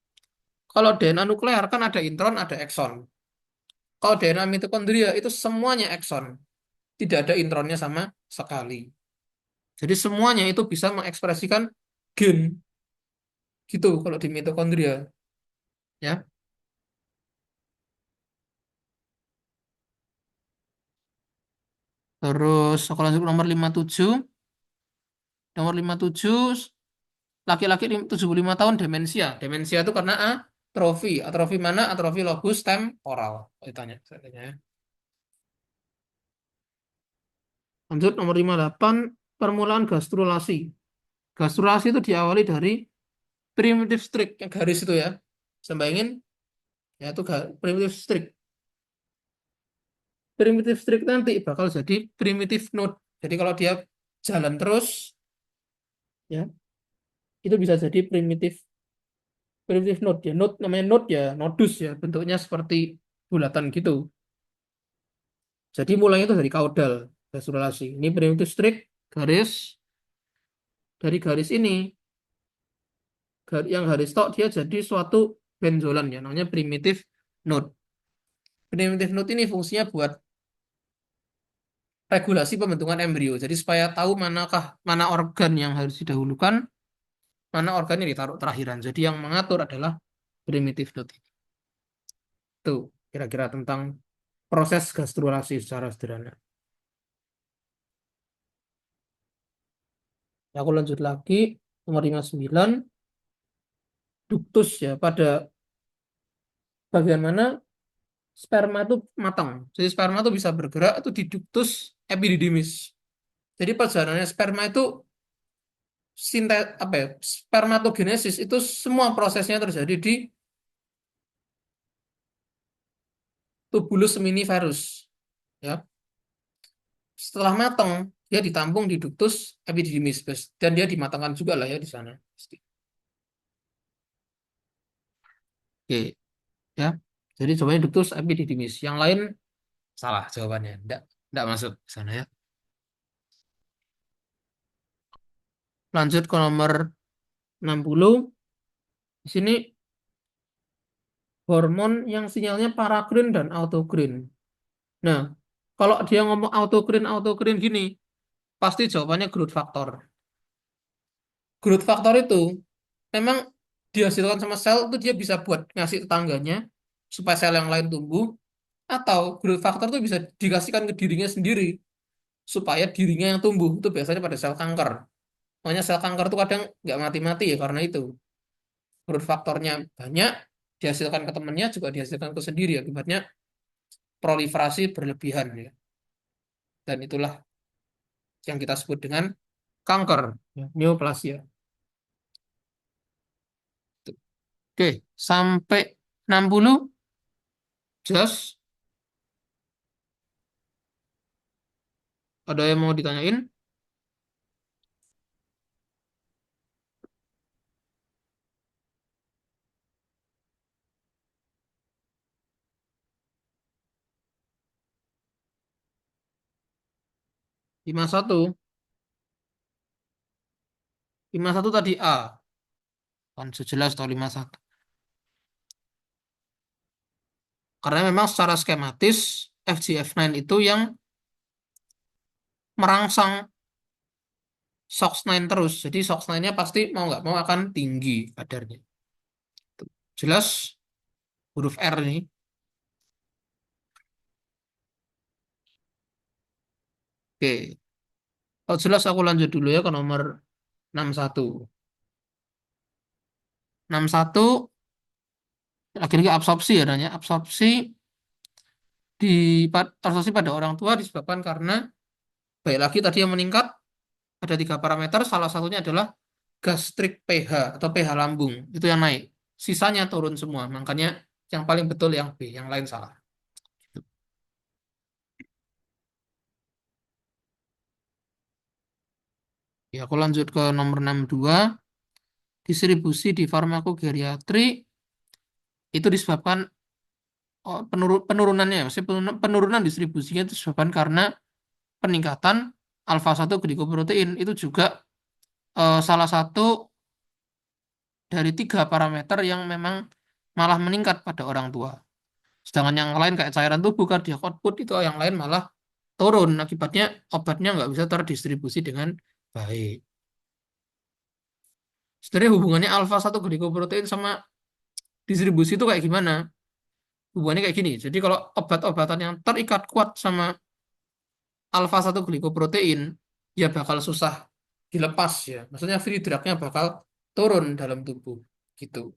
Kalau DNA nuklear kan ada intron, ada ekson. Kalau DNA mitokondria itu semuanya ekson, tidak ada intronnya sama sekali. Jadi semuanya itu bisa mengekspresikan gen gitu kalau di mitokondria, ya. Terus aku lanjut ke nomor 57. Nomor 57, laki-laki 75 tahun demensia. Demensia itu karena atrofi. Atrofi mana? Atrofi lobus temporal. Ditanya, saya tanya ya. Lanjut nomor 58, permulaan gastrulasi. Gastrulasi itu diawali dari primitive streak, yang garis itu ya. Saya bayangin, ya itu primitive streak. Primitive streak nanti bakal jadi primitive node. Jadi kalau dia jalan terus, ya itu bisa jadi primitive node ya. Node namanya node ya, nodus ya. Bentuknya seperti bulatan gitu. Jadi mulainya itu dari kaudal gastrulasi. Ini primitive streak, garis dari garis ini, yang garis tok dia jadi suatu benjolan ya, namanya primitive node. Primitive node ini fungsinya buat regulasi pembentukan embrio. Jadi supaya tahu mana organ yang harus didahulukan, mana organ yang ditaruh terakhiran. Jadi yang mengatur adalah primitive node. Itu kira-kira tentang proses gastrulasi secara sederhana. Ya, aku lanjut lagi nomor 59, duktus ya, pada bagian mana sperma itu matang. Jadi sperma itu bisa bergerak itu di duktus epididymis. Jadi perjalanannya sperma itu apa ya, spermatogenesis itu semua prosesnya terjadi di tubulus seminiferus. Ya. Setelah matang, dia ditampung di ductus epididymis dan dia dimatangkan juga lah ya di sana. Oke, ya. Jadi jawabannya ductus epididymis. Yang lain salah jawabannya. Enggak masuk ke sana ya. Lanjut ke nomor 60. Di sini hormon yang sinyalnya paragrin dan autogrin. Nah, kalau dia ngomong autogrin gini, pasti jawabannya growth factor. Growth factor itu memang dihasilkan sama sel itu dia bisa buat ngasih tetangganya supaya sel yang lain tumbuh, atau growth factor itu bisa dikasihkan ke dirinya sendiri supaya dirinya yang tumbuh. Itu biasanya pada sel kanker. Makanya sel kanker itu kadang nggak mati-mati ya karena itu. Growth faktornya banyak, dihasilkan ke temannya juga dihasilkan ke sendiri. Akibatnya proliferasi berlebihan ya. Dan itulah yang kita sebut dengan kanker, ya, neoplasia. Oke, sampai 60 jelas. Ada yang mau ditanyain? 51. 51 tadi A. Kan sejelas atau 51. Karena memang secara skematis FGF9 itu yang merangsang SOX9 terus. Jadi SOX9-nya pasti mau nggak mau akan tinggi kadarnya. Jelas huruf R ini. Oke. Kalau jelas aku lanjut dulu ya ke nomor 61. 61 lagi-lagi absorpsi ya nanya. Di Absorpsi pada orang tua disebabkan karena baik lagi tadi yang meningkat ada 3 parameter. Salah satunya adalah gastric pH atau pH lambung. Itu yang naik. Sisanya turun semua. Makanya yang paling betul yang B, yang lain salah. Ya, aku lanjut ke nomor 62. Distribusi di farmakogeriatri itu disebabkan penurunannya, maksudnya penurunan distribusinya itu disebabkan karena peningkatan alfa 1 glikoprotein. Itu juga salah satu dari 3 parameter yang memang malah meningkat pada orang tua. Sedangkan yang lain kayak cairan tubuh, cardiac output itu yang lain malah turun. Akibatnya obatnya nggak bisa terdistribusi dengan baik. Sebenarnya hubungannya alfa 1 glikoprotein sama distribusi itu kayak gimana? Hubungannya kayak gini. Jadi kalau obat-obatan yang terikat kuat sama alfa 1 glikoprotein, ya bakal susah dilepas ya. Maksudnya free drug-nya bakal turun dalam tubuh. Gitu.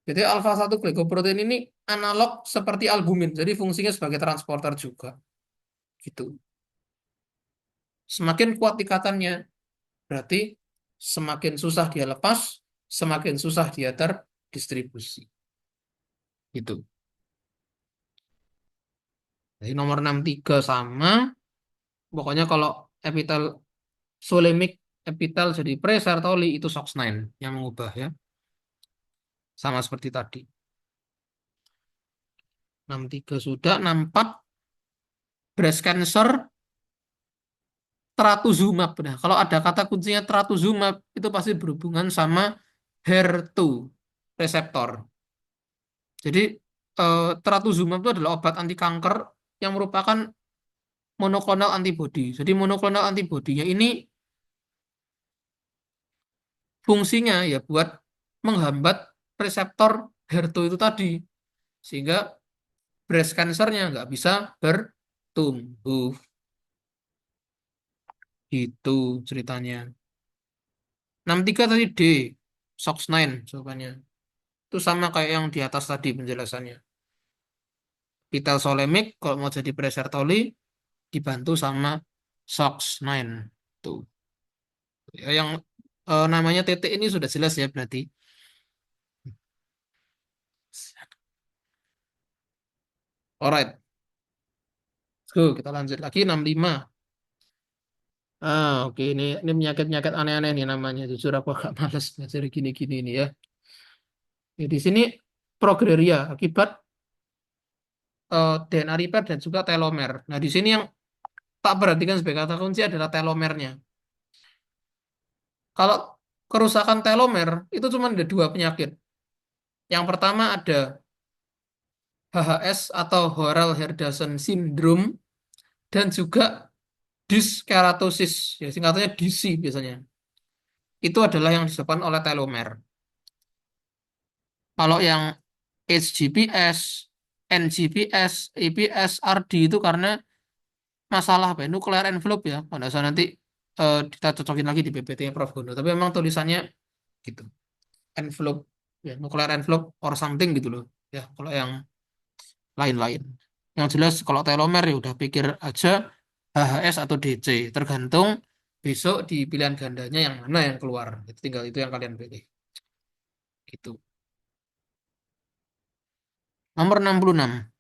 Jadi alfa 1 glikoprotein ini analog seperti albumin. Jadi fungsinya sebagai transporter juga. Gitu. Semakin kuat ikatannya, berarti semakin susah dia lepas, semakin susah dia terdistribusi. Gitu. Jadi nomor 63 sama. Pokoknya kalau epitel solemic epitel jadi presertoli itu SOX9 yang mengubah ya. Sama seperti tadi. 63 sudah. 64 breast cancer trastuzumab. Nah, kalau ada kata kuncinya trastuzumab itu pasti berhubungan sama HER2 reseptor. Jadi trastuzumab itu adalah obat anti kanker yang merupakan monoklonal antibody. Jadi monoklonal antibodinya ini fungsinya ya buat menghambat reseptor HER2 itu tadi. Sehingga breast cancer-nya nggak bisa bertumbuh. Itu ceritanya. 63 tadi D, SOX9 jawabannya. Itu sama kayak yang di atas tadi penjelasannya. Pitelsolemik kalau mau jadi presertoli dibantu sama SOX9. Tuh. Ya, yang namanya TT ini sudah jelas ya berarti. Alright, let's go. Kita lanjut lagi 65. Oke, ini penyakit-penyakit aneh-aneh nih namanya. Jujur aku agak males belajar gini-gini ini ya. Ya, di sini progeria akibat DNA repair dan juga telomer. Nah, di sini yang tak perhatikan sebagai kata kunci adalah telomernya. Kalau kerusakan telomer itu cuma ada dua penyakit. Yang pertama ada HHS atau Oral Herdation Syndrome dan juga dyskeratosis, ya singkatannya DC biasanya. Itu adalah yang disebabkan oleh telomer. Kalau yang HGPS, NGPS, EPS, RD itu karena masalah apa ya, nuclear envelope ya. Pada saat nanti kita cocokin lagi di PPT-nya Prof. Gono. Tapi memang tulisannya gitu, envelope, ya nuclear envelope or something gitu loh. Ya, kalau yang lain-lain. Yang jelas kalau telomer ya udah pikir aja HHS atau DC, tergantung besok di pilihan gandanya yang mana yang keluar. Itu tinggal itu yang kalian pilih. Itu. Nomor 66.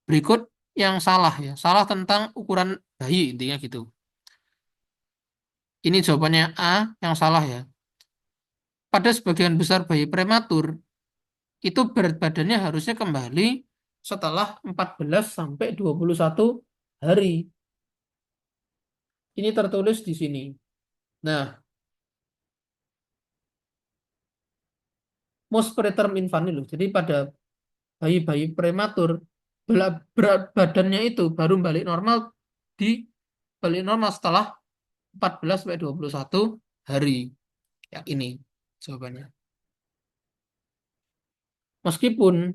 Berikut yang salah ya. Salah tentang ukuran bayi intinya gitu. Ini jawabannya A yang salah ya. Pada sebagian besar bayi prematur, itu berat badannya harusnya kembali setelah 14 sampai 21 hari. Ini tertulis di sini. Nah, most preterm infant loh. Jadi pada bayi-bayi prematur, berat badannya itu baru balik normal di balik normal setelah 14 sampai 21 hari. Ya, ini jawabannya. Meskipun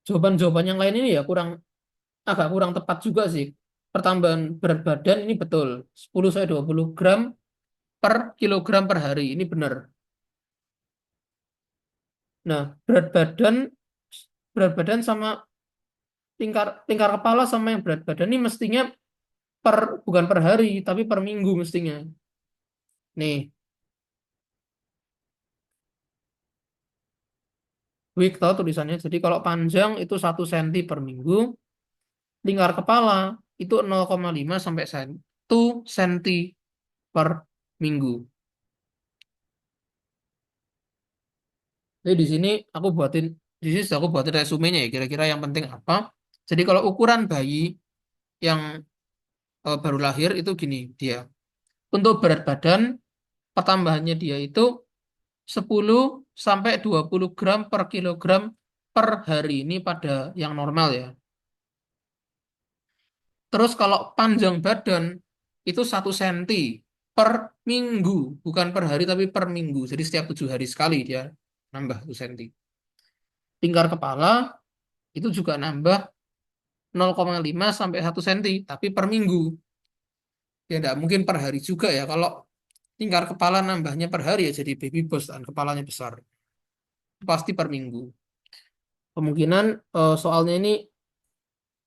jawaban-jawaban yang lain ini ya agak kurang tepat juga sih. Pertambahan berat badan ini betul. 10 sampai 20 gram per kilogram per hari. Ini benar. Nah, berat badan sama lingkar kepala sama yang berat badan ini mestinya bukan per hari, tapi per minggu mestinya. Nih, week tahu tulisannya. Jadi kalau panjang itu 1 cm per minggu, lingkar kepala itu 0,5 sampai 1 cm per minggu. Jadi di sini aku buatin resumenya ya, kira-kira yang penting apa. Jadi kalau ukuran bayi yang baru lahir itu gini dia. Untuk berat badan, pertambahannya dia itu 10 sampai 20 gram per kilogram per hari. Ini pada yang normal ya. Terus kalau panjang badan itu 1 cm per minggu. Bukan per hari tapi per minggu. Jadi setiap 7 hari sekali dia nambah 1 cm. Lingkar kepala itu juga nambah 0,5 sampai 1 cm. Tapi per minggu. Ya tidak mungkin per hari juga ya. Kalau lingkar kepala nambahnya per hari ya jadi baby bus dan kepalanya besar. Pasti per minggu. Kemungkinan soalnya ini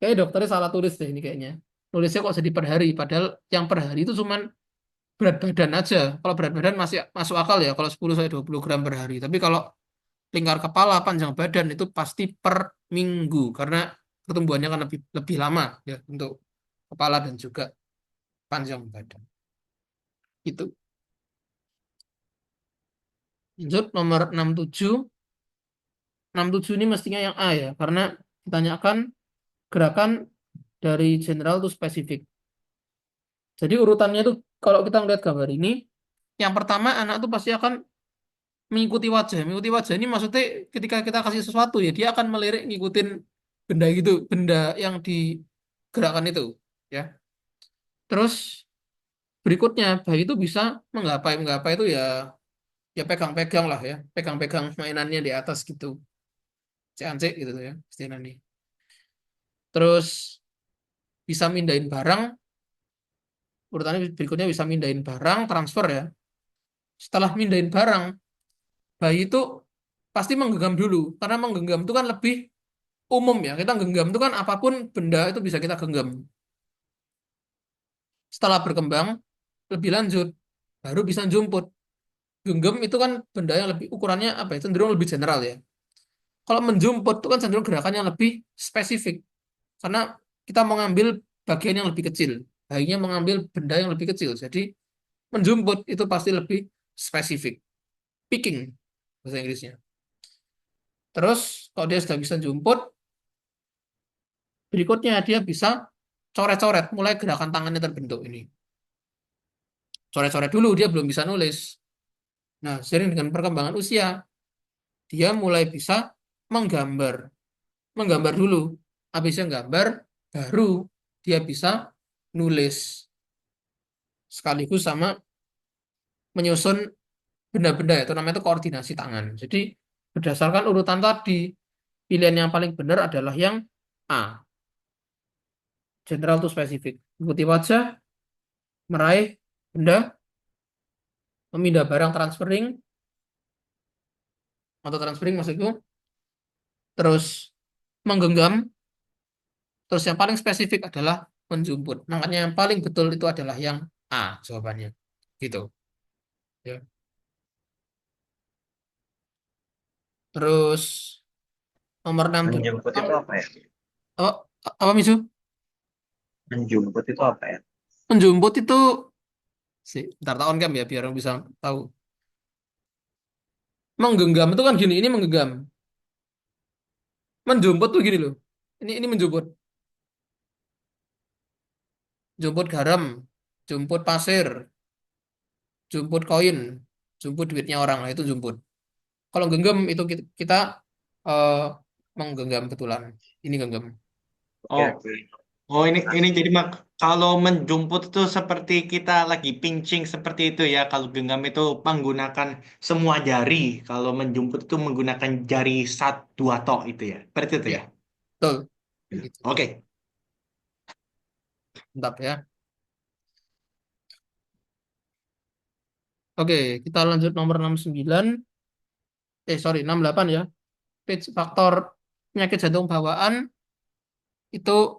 kayak dokternya salah tulis deh ini kayaknya. Nulisnya kok jadi per hari, padahal yang per hari itu cuman berat badan aja. Kalau berat badan masih masuk akal ya, kalau 10 sampai 20 gram per hari. Tapi kalau lingkar kepala, panjang badan itu pasti per minggu karena pertumbuhannya kan lebih lebih lama ya untuk kepala dan juga panjang badan. Itu. Lanjut nomor 67. 67 ini mestinya yang A ya, karena ditanyakan gerakan dari general to spesifik. Jadi urutannya itu kalau kita melihat gambar ini, yang pertama anak tuh pasti akan mengikuti wajah. Mengikuti wajah ini maksudnya ketika kita kasih sesuatu ya dia akan melirik ngikutin benda gitu, benda yang digerakkan itu, ya. Terus berikutnya bayi itu bisa menggapai, menggapai itu ya ya pegang-pegang lah ya, pegang-pegang mainannya di atas gitu, cek gitu ya, istilah ini. Terus bisa mindahin barang, urutannya berikutnya bisa mindahin barang, transfer ya. Setelah mindahin barang, bayi itu pasti menggenggam dulu, karena menggenggam itu kan lebih umum ya. Kita genggam itu kan apapun benda itu bisa kita genggam. Setelah berkembang lebih lanjut, baru bisa jumput. Genggam itu kan benda yang lebih ukurannya apa ya, cenderung lebih general ya. Kalau menjumput itu kan cenderung gerakannya lebih spesifik. Karena kita mengambil bagian yang lebih kecil. Bayinya mengambil benda yang lebih kecil. Jadi menjumput itu pasti lebih spesifik. Picking bahasa Inggrisnya. Terus kalau dia sudah bisa jumput, berikutnya dia bisa coret-coret, mulai gerakan tangannya terbentuk ini. Coret-coret dulu, dia belum bisa nulis. Nah, sering dengan perkembangan usia, dia mulai bisa menggambar. Menggambar dulu. Habisnya gambar, baru dia bisa nulis. Sekaligus sama menyusun benda-benda, itu namanya itu koordinasi tangan. Jadi, berdasarkan urutan tadi, pilihan yang paling benar adalah yang A, general to spesifik. Ikuti wajah, meraih benda, memindah barang transferring, atau transferring maksudku, terus menggenggam, terus yang paling spesifik adalah menjemput. Makanya yang paling betul itu adalah yang A jawabannya. Gitu. Ya. Terus nomor 6 Menjemput itu apa ya? apa, apa Misu? Menjemput itu apa ya? Menjemput itu sih, ntar tahun kan ya biar orang bisa tahu. Menggenggam itu kan gini, ini menggenggam. Menjemput tuh gini loh. Ini menjemput. Jemput garam, jemput pasir, jemput koin, jemput duitnya orang. Nah, itu jemput. Kalau genggam itu kita eh, menggenggam betulan. Ini genggam. Oke, Oh, oke. oh ini Masuk. jadi kalau menjemput itu seperti kita lagi pinching seperti itu ya. Kalau genggam itu menggunakan semua jari. Kalau menjemput itu menggunakan jari satu dua tok itu ya. Seperti itu Ya, ya. betul. Kayak gitu. Oke. Mantap ya. Oke, kita lanjut nomor 69. Sorry, 68 ya. Faktor penyakit jantung bawaan itu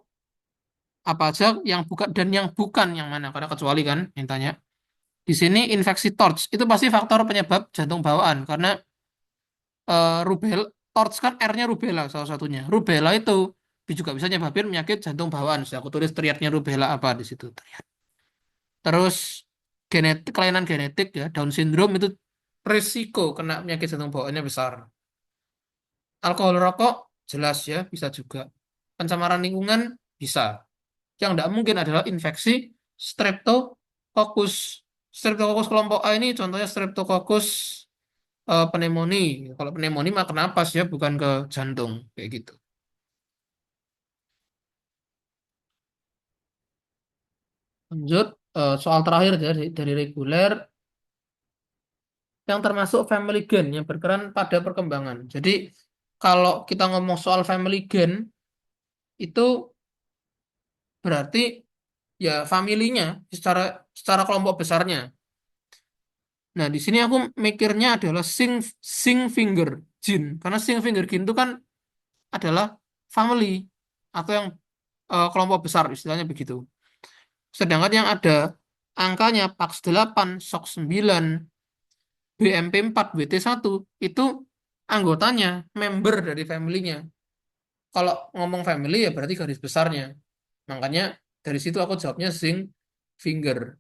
apa aja yang bukan dan yang bukan yang mana? Karena kecuali kan yang tanya. Di sini infeksi TORCH itu pasti faktor penyebab jantung bawaan karena rubel TORCH kan R-nya rubella salah satunya. Rubella itu juga bisa nyebabin penyakit jantung bawaan. Saya aku tulis triadnya rubella apa di situ. Terus genetik, kelainan genetik ya, Down syndrome itu risiko kena penyakit jantung bawaannya besar. Alkohol rokok jelas ya, bisa juga. Pencemaran lingkungan bisa. Yang tidak mungkin adalah infeksi Streptococcus. Streptococcus kelompok A ini contohnya Streptococcus pneumonia. Kalau pneumonia mah ke napas ya, bukan ke jantung kayak gitu. Lanjut soal terakhir dari reguler yang termasuk family gen yang berperan pada perkembangan. Jadi kalau kita ngomong soal family gen itu berarti ya familinya secara secara kelompok besarnya. Nah, di sini aku mikirnya adalah sing finger gene karena sing finger gene itu kan adalah family atau yang kelompok besar istilahnya begitu. Sedangkan yang ada angkanya PAX 8, SOX 9, BMP4, WT1 itu anggotanya, member dari family-nya. Kalau ngomong family ya berarti garis besarnya. Makanya dari situ aku jawabnya zinc finger.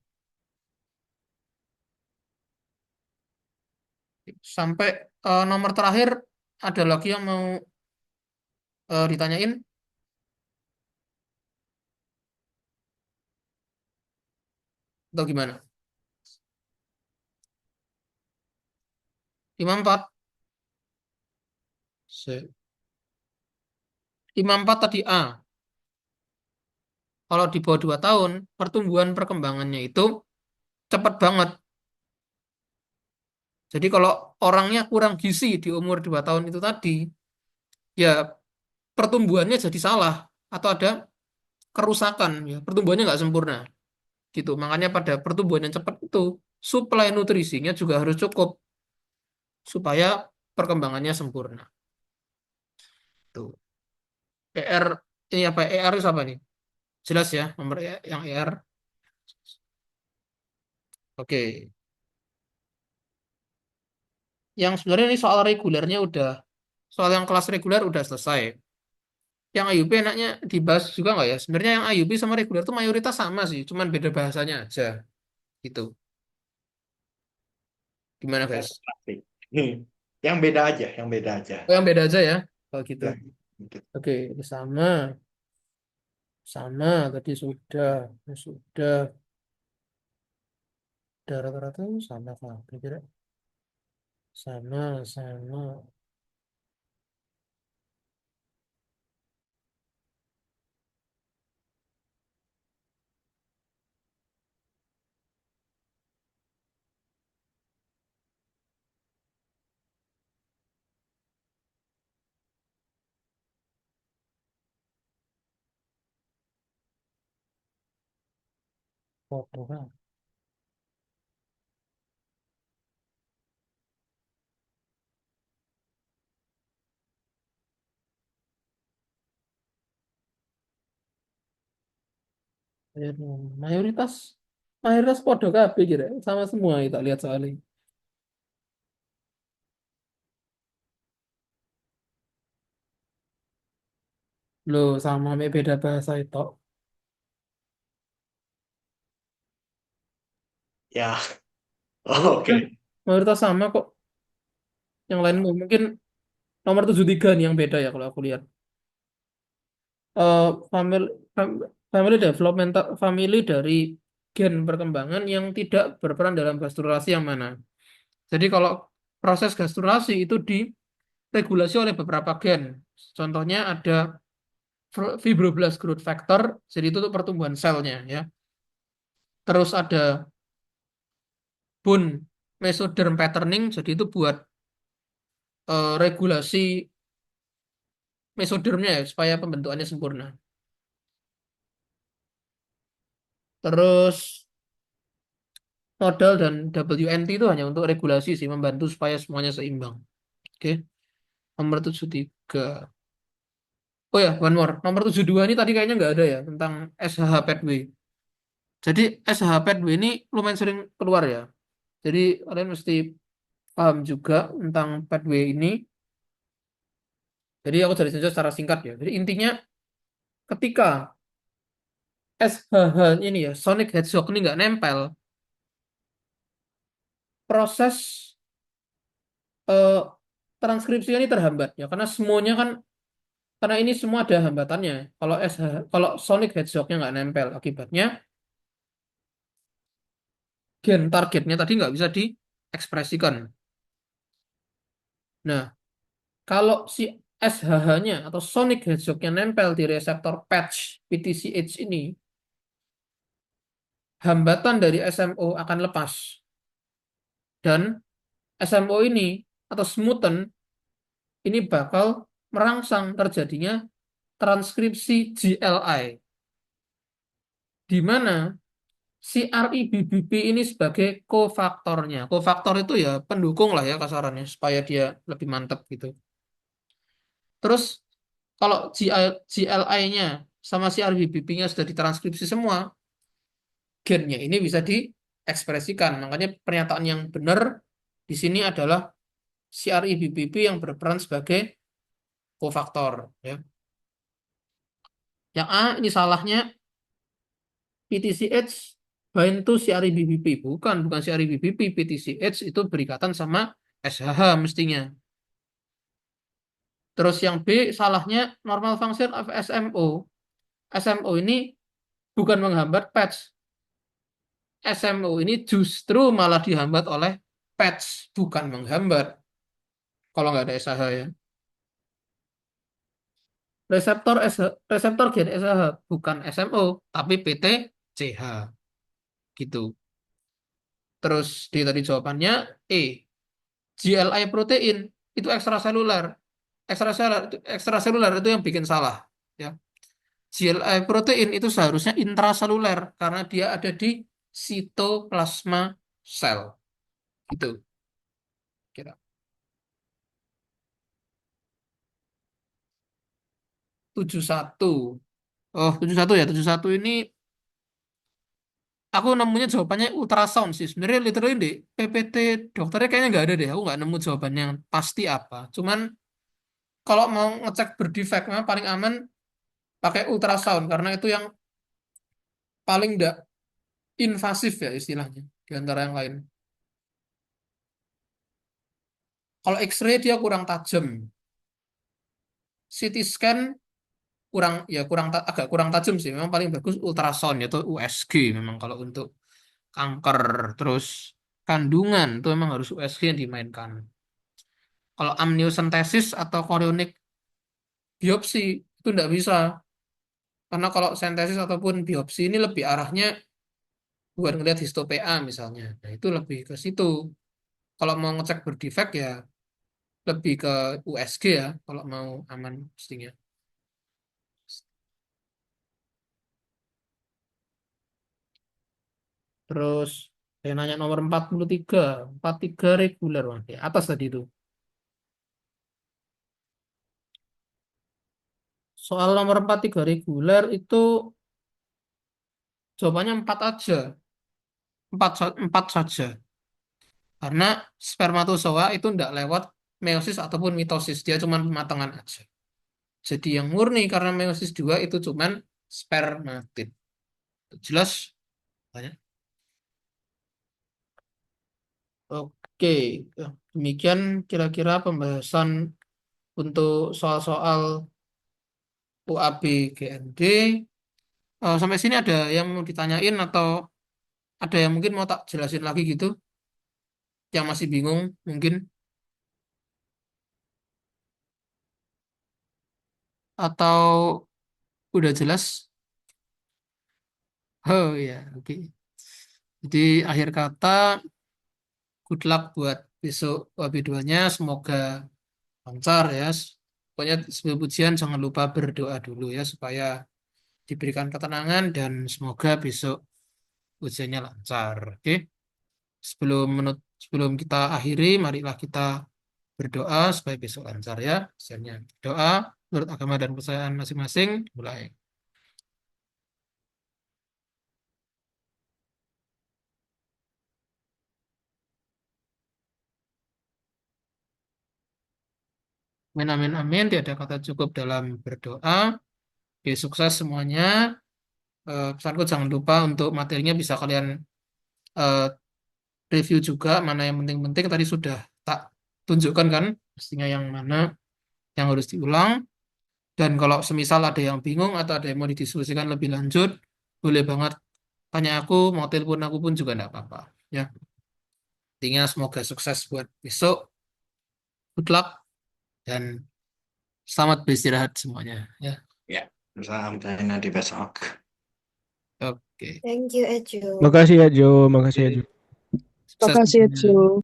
Sampai nomor terakhir ada lagi yang mau ditanyain atau gimana? 54. 54 tadi A. Kalau di bawah 2 tahun, pertumbuhan perkembangannya itu cepat banget. Jadi kalau orangnya kurang gizi di umur 2 tahun itu tadi, ya pertumbuhannya jadi salah atau ada kerusakan ya. Pertumbuhannya nggak sempurna gitu. Makanya pada pertumbuhan yang cepat itu suplai nutrisinya juga harus cukup supaya perkembangannya sempurna. Tuh. ER ini apa? ER itu apa nih? Jelas ya nomor yang ER. Oke. Yang sebenarnya ini soal regulernya udah soal yang kelas reguler udah selesai. Yang IUP enaknya dibahas juga nggak ya? Sebenarnya yang IUP sama reguler itu mayoritas sama sih, cuman beda bahasanya aja gitu. Gimana guys? Hmm. Yang beda aja, yang beda aja. Oh, yang beda aja ya. Kalau gitu. Ya, gitu. Oke, ini sama, sama tadi sudah, sudah. Ada rata-rata sama kah? Kira-kira sama. Foto kan. Ya, mayoritas mayoritas podo kabeh kira sama semua kita lihat soalnya. Loh, sama beda bahasa itu. Ya, Mayoritas, oke. mayoritas sama kok. Yang lain mungkin nomor 73 nih yang beda ya kalau aku lihat. Family family developmental family dari gen perkembangan yang tidak berperan dalam gastrulasi yang mana. Jadi kalau proses gastrulasi itu diregulasi oleh beberapa gen. Contohnya ada fibroblast growth factor, jadi itu untuk pertumbuhan selnya ya. Terus ada bone mesoderm patterning, jadi itu buat regulasi mesodermnya ya, supaya pembentukannya sempurna. Terus nodal dan WNT itu hanya untuk regulasi sih, membantu supaya semuanya seimbang. Oke, nomor 73. Oh ya, one more. Nomor 72 ini tadi kayaknya nggak ada ya, tentang SHH pathway. Jadi SHH pathway ini lumayan sering keluar ya. Jadi kalian mesti paham juga tentang pathway ini. Jadi aku jelasin saja secara singkat ya. Jadi intinya ketika SHH ini ya, Sonic Hedgehog ini nggak nempel, proses eh, transkripsi ini terhambat ya, karena semuanya kan, karena ini semua ada hambatannya. Kalau SHH, kalau Sonic Hedgehognya nggak nempel, akibatnya gen targetnya tadi nggak bisa diekspresikan. Nah, kalau si SHH-nya atau Sonic Hedgehog-nya nempel di reseptor patch PTCH ini, hambatan dari SMO akan lepas. Dan SMO ini atau smoothen ini bakal merangsang terjadinya transkripsi GLI, di mana si RIBBP ini sebagai kofaktornya. Kofaktor itu ya pendukung lah ya kasarannya, supaya dia lebih mantap gitu. Terus kalau GLI-nya sama si RBBP-nya sudah ditranskripsi semua, gennya ini bisa diekspresikan. Makanya pernyataan yang benar di sini adalah si RIBBP yang berperan sebagai kofaktor. Ya. Yang A ini salahnya PTCH bind to si RIBBP. Bukan si RIBBP. PTCH itu berikatan sama SHH mestinya. Terus yang B salahnya normal function of SMO. SMO ini bukan menghambat patch. SMO ini justru malah dihambat oleh patch, bukan menghambat. Kalau nggak ada SH ya. Reseptor gen SH bukan SMO, tapi PTCH gitu. Terus di tadi jawabannya E. GLI protein itu ekstraseluler. Ekstraseluler itu yang bikin salah. Ya. GLI protein itu seharusnya intraseluler karena dia ada di sitoplasma sel. Gitu. Kira 71. Oh, 71 ya. 71 ini aku nemunya jawabannya ultrasound sih. Sebenarnya literally di PPT dokternya kayaknya nggak ada deh. Aku nggak nemu jawaban yang pasti apa. Cuman kalau mau ngecek berdefek, memang paling aman pakai ultrasound karena itu yang paling nggak invasif ya istilahnya di antara yang lain. Kalau X-ray dia kurang tajam. CT scan agak kurang tajam sih. Memang paling bagus ultrasound yaitu USG memang kalau untuk kanker, terus kandungan itu memang harus USG yang dimainkan. Kalau amniosentesis atau chorionic biopsi itu tidak bisa. Karena kalau sentesis ataupun biopsi ini lebih arahnya buat ngelihat histo PA misalnya. Nah, itu lebih ke situ. Kalau mau ngecek berdefek ya lebih ke USG ya, kalau mau aman pastinya. Terus saya nanya nomor 43, 43 reguler, Bang. Di atas tadi itu. Soal nomor 43 reguler itu jawabannya 4 aja. 4 saja. Karena spermatozoa itu tidak lewat meiosis ataupun mitosis. Dia cuma pematangan aja. Jadi yang murni karena meiosis 2 itu cuma spermatid. Jelas? Banyak. Oke, demikian kira-kira pembahasan untuk soal-soal UAB GMD. Sampai sini ada yang mau ditanyain atau ada yang mungkin mau tak jelasin lagi gitu, yang masih bingung mungkin, atau udah jelas? Oh ya, oke. Jadi akhir kata, good luck buat besok UAB 2-nya, semoga lancar ya. Pokoknya sebelum ujian jangan lupa berdoa dulu ya supaya diberikan ketenangan dan semoga besok ujiannya lancar. Oke. Sebelum kita akhiri, marilah kita berdoa supaya besok lancar ya. Ujiannya doa menurut agama dan kepercayaan masing-masing. Mulai. Amin, amin, amin. Tiada kata cukup dalam berdoa. Oke, sukses semuanya. Pesanku jangan lupa untuk materinya bisa kalian eh, review juga. Mana yang penting-penting tadi sudah tak tunjukkan kan. Pastinya yang mana yang harus diulang. Dan kalau semisal ada yang bingung atau ada yang mau didiskusikan lebih lanjut, boleh banget tanya aku, mau telepon aku pun juga enggak apa-apa. Ya, intinya semoga sukses buat besok. Good luck dan selamat beristirahat semuanya. Ya, Ya, sampai nanti besok. oke. Thank you, Ejo. Makasih ya Jo, makasih ya Jo. Sukses Makasih ya, semuanya. Jo.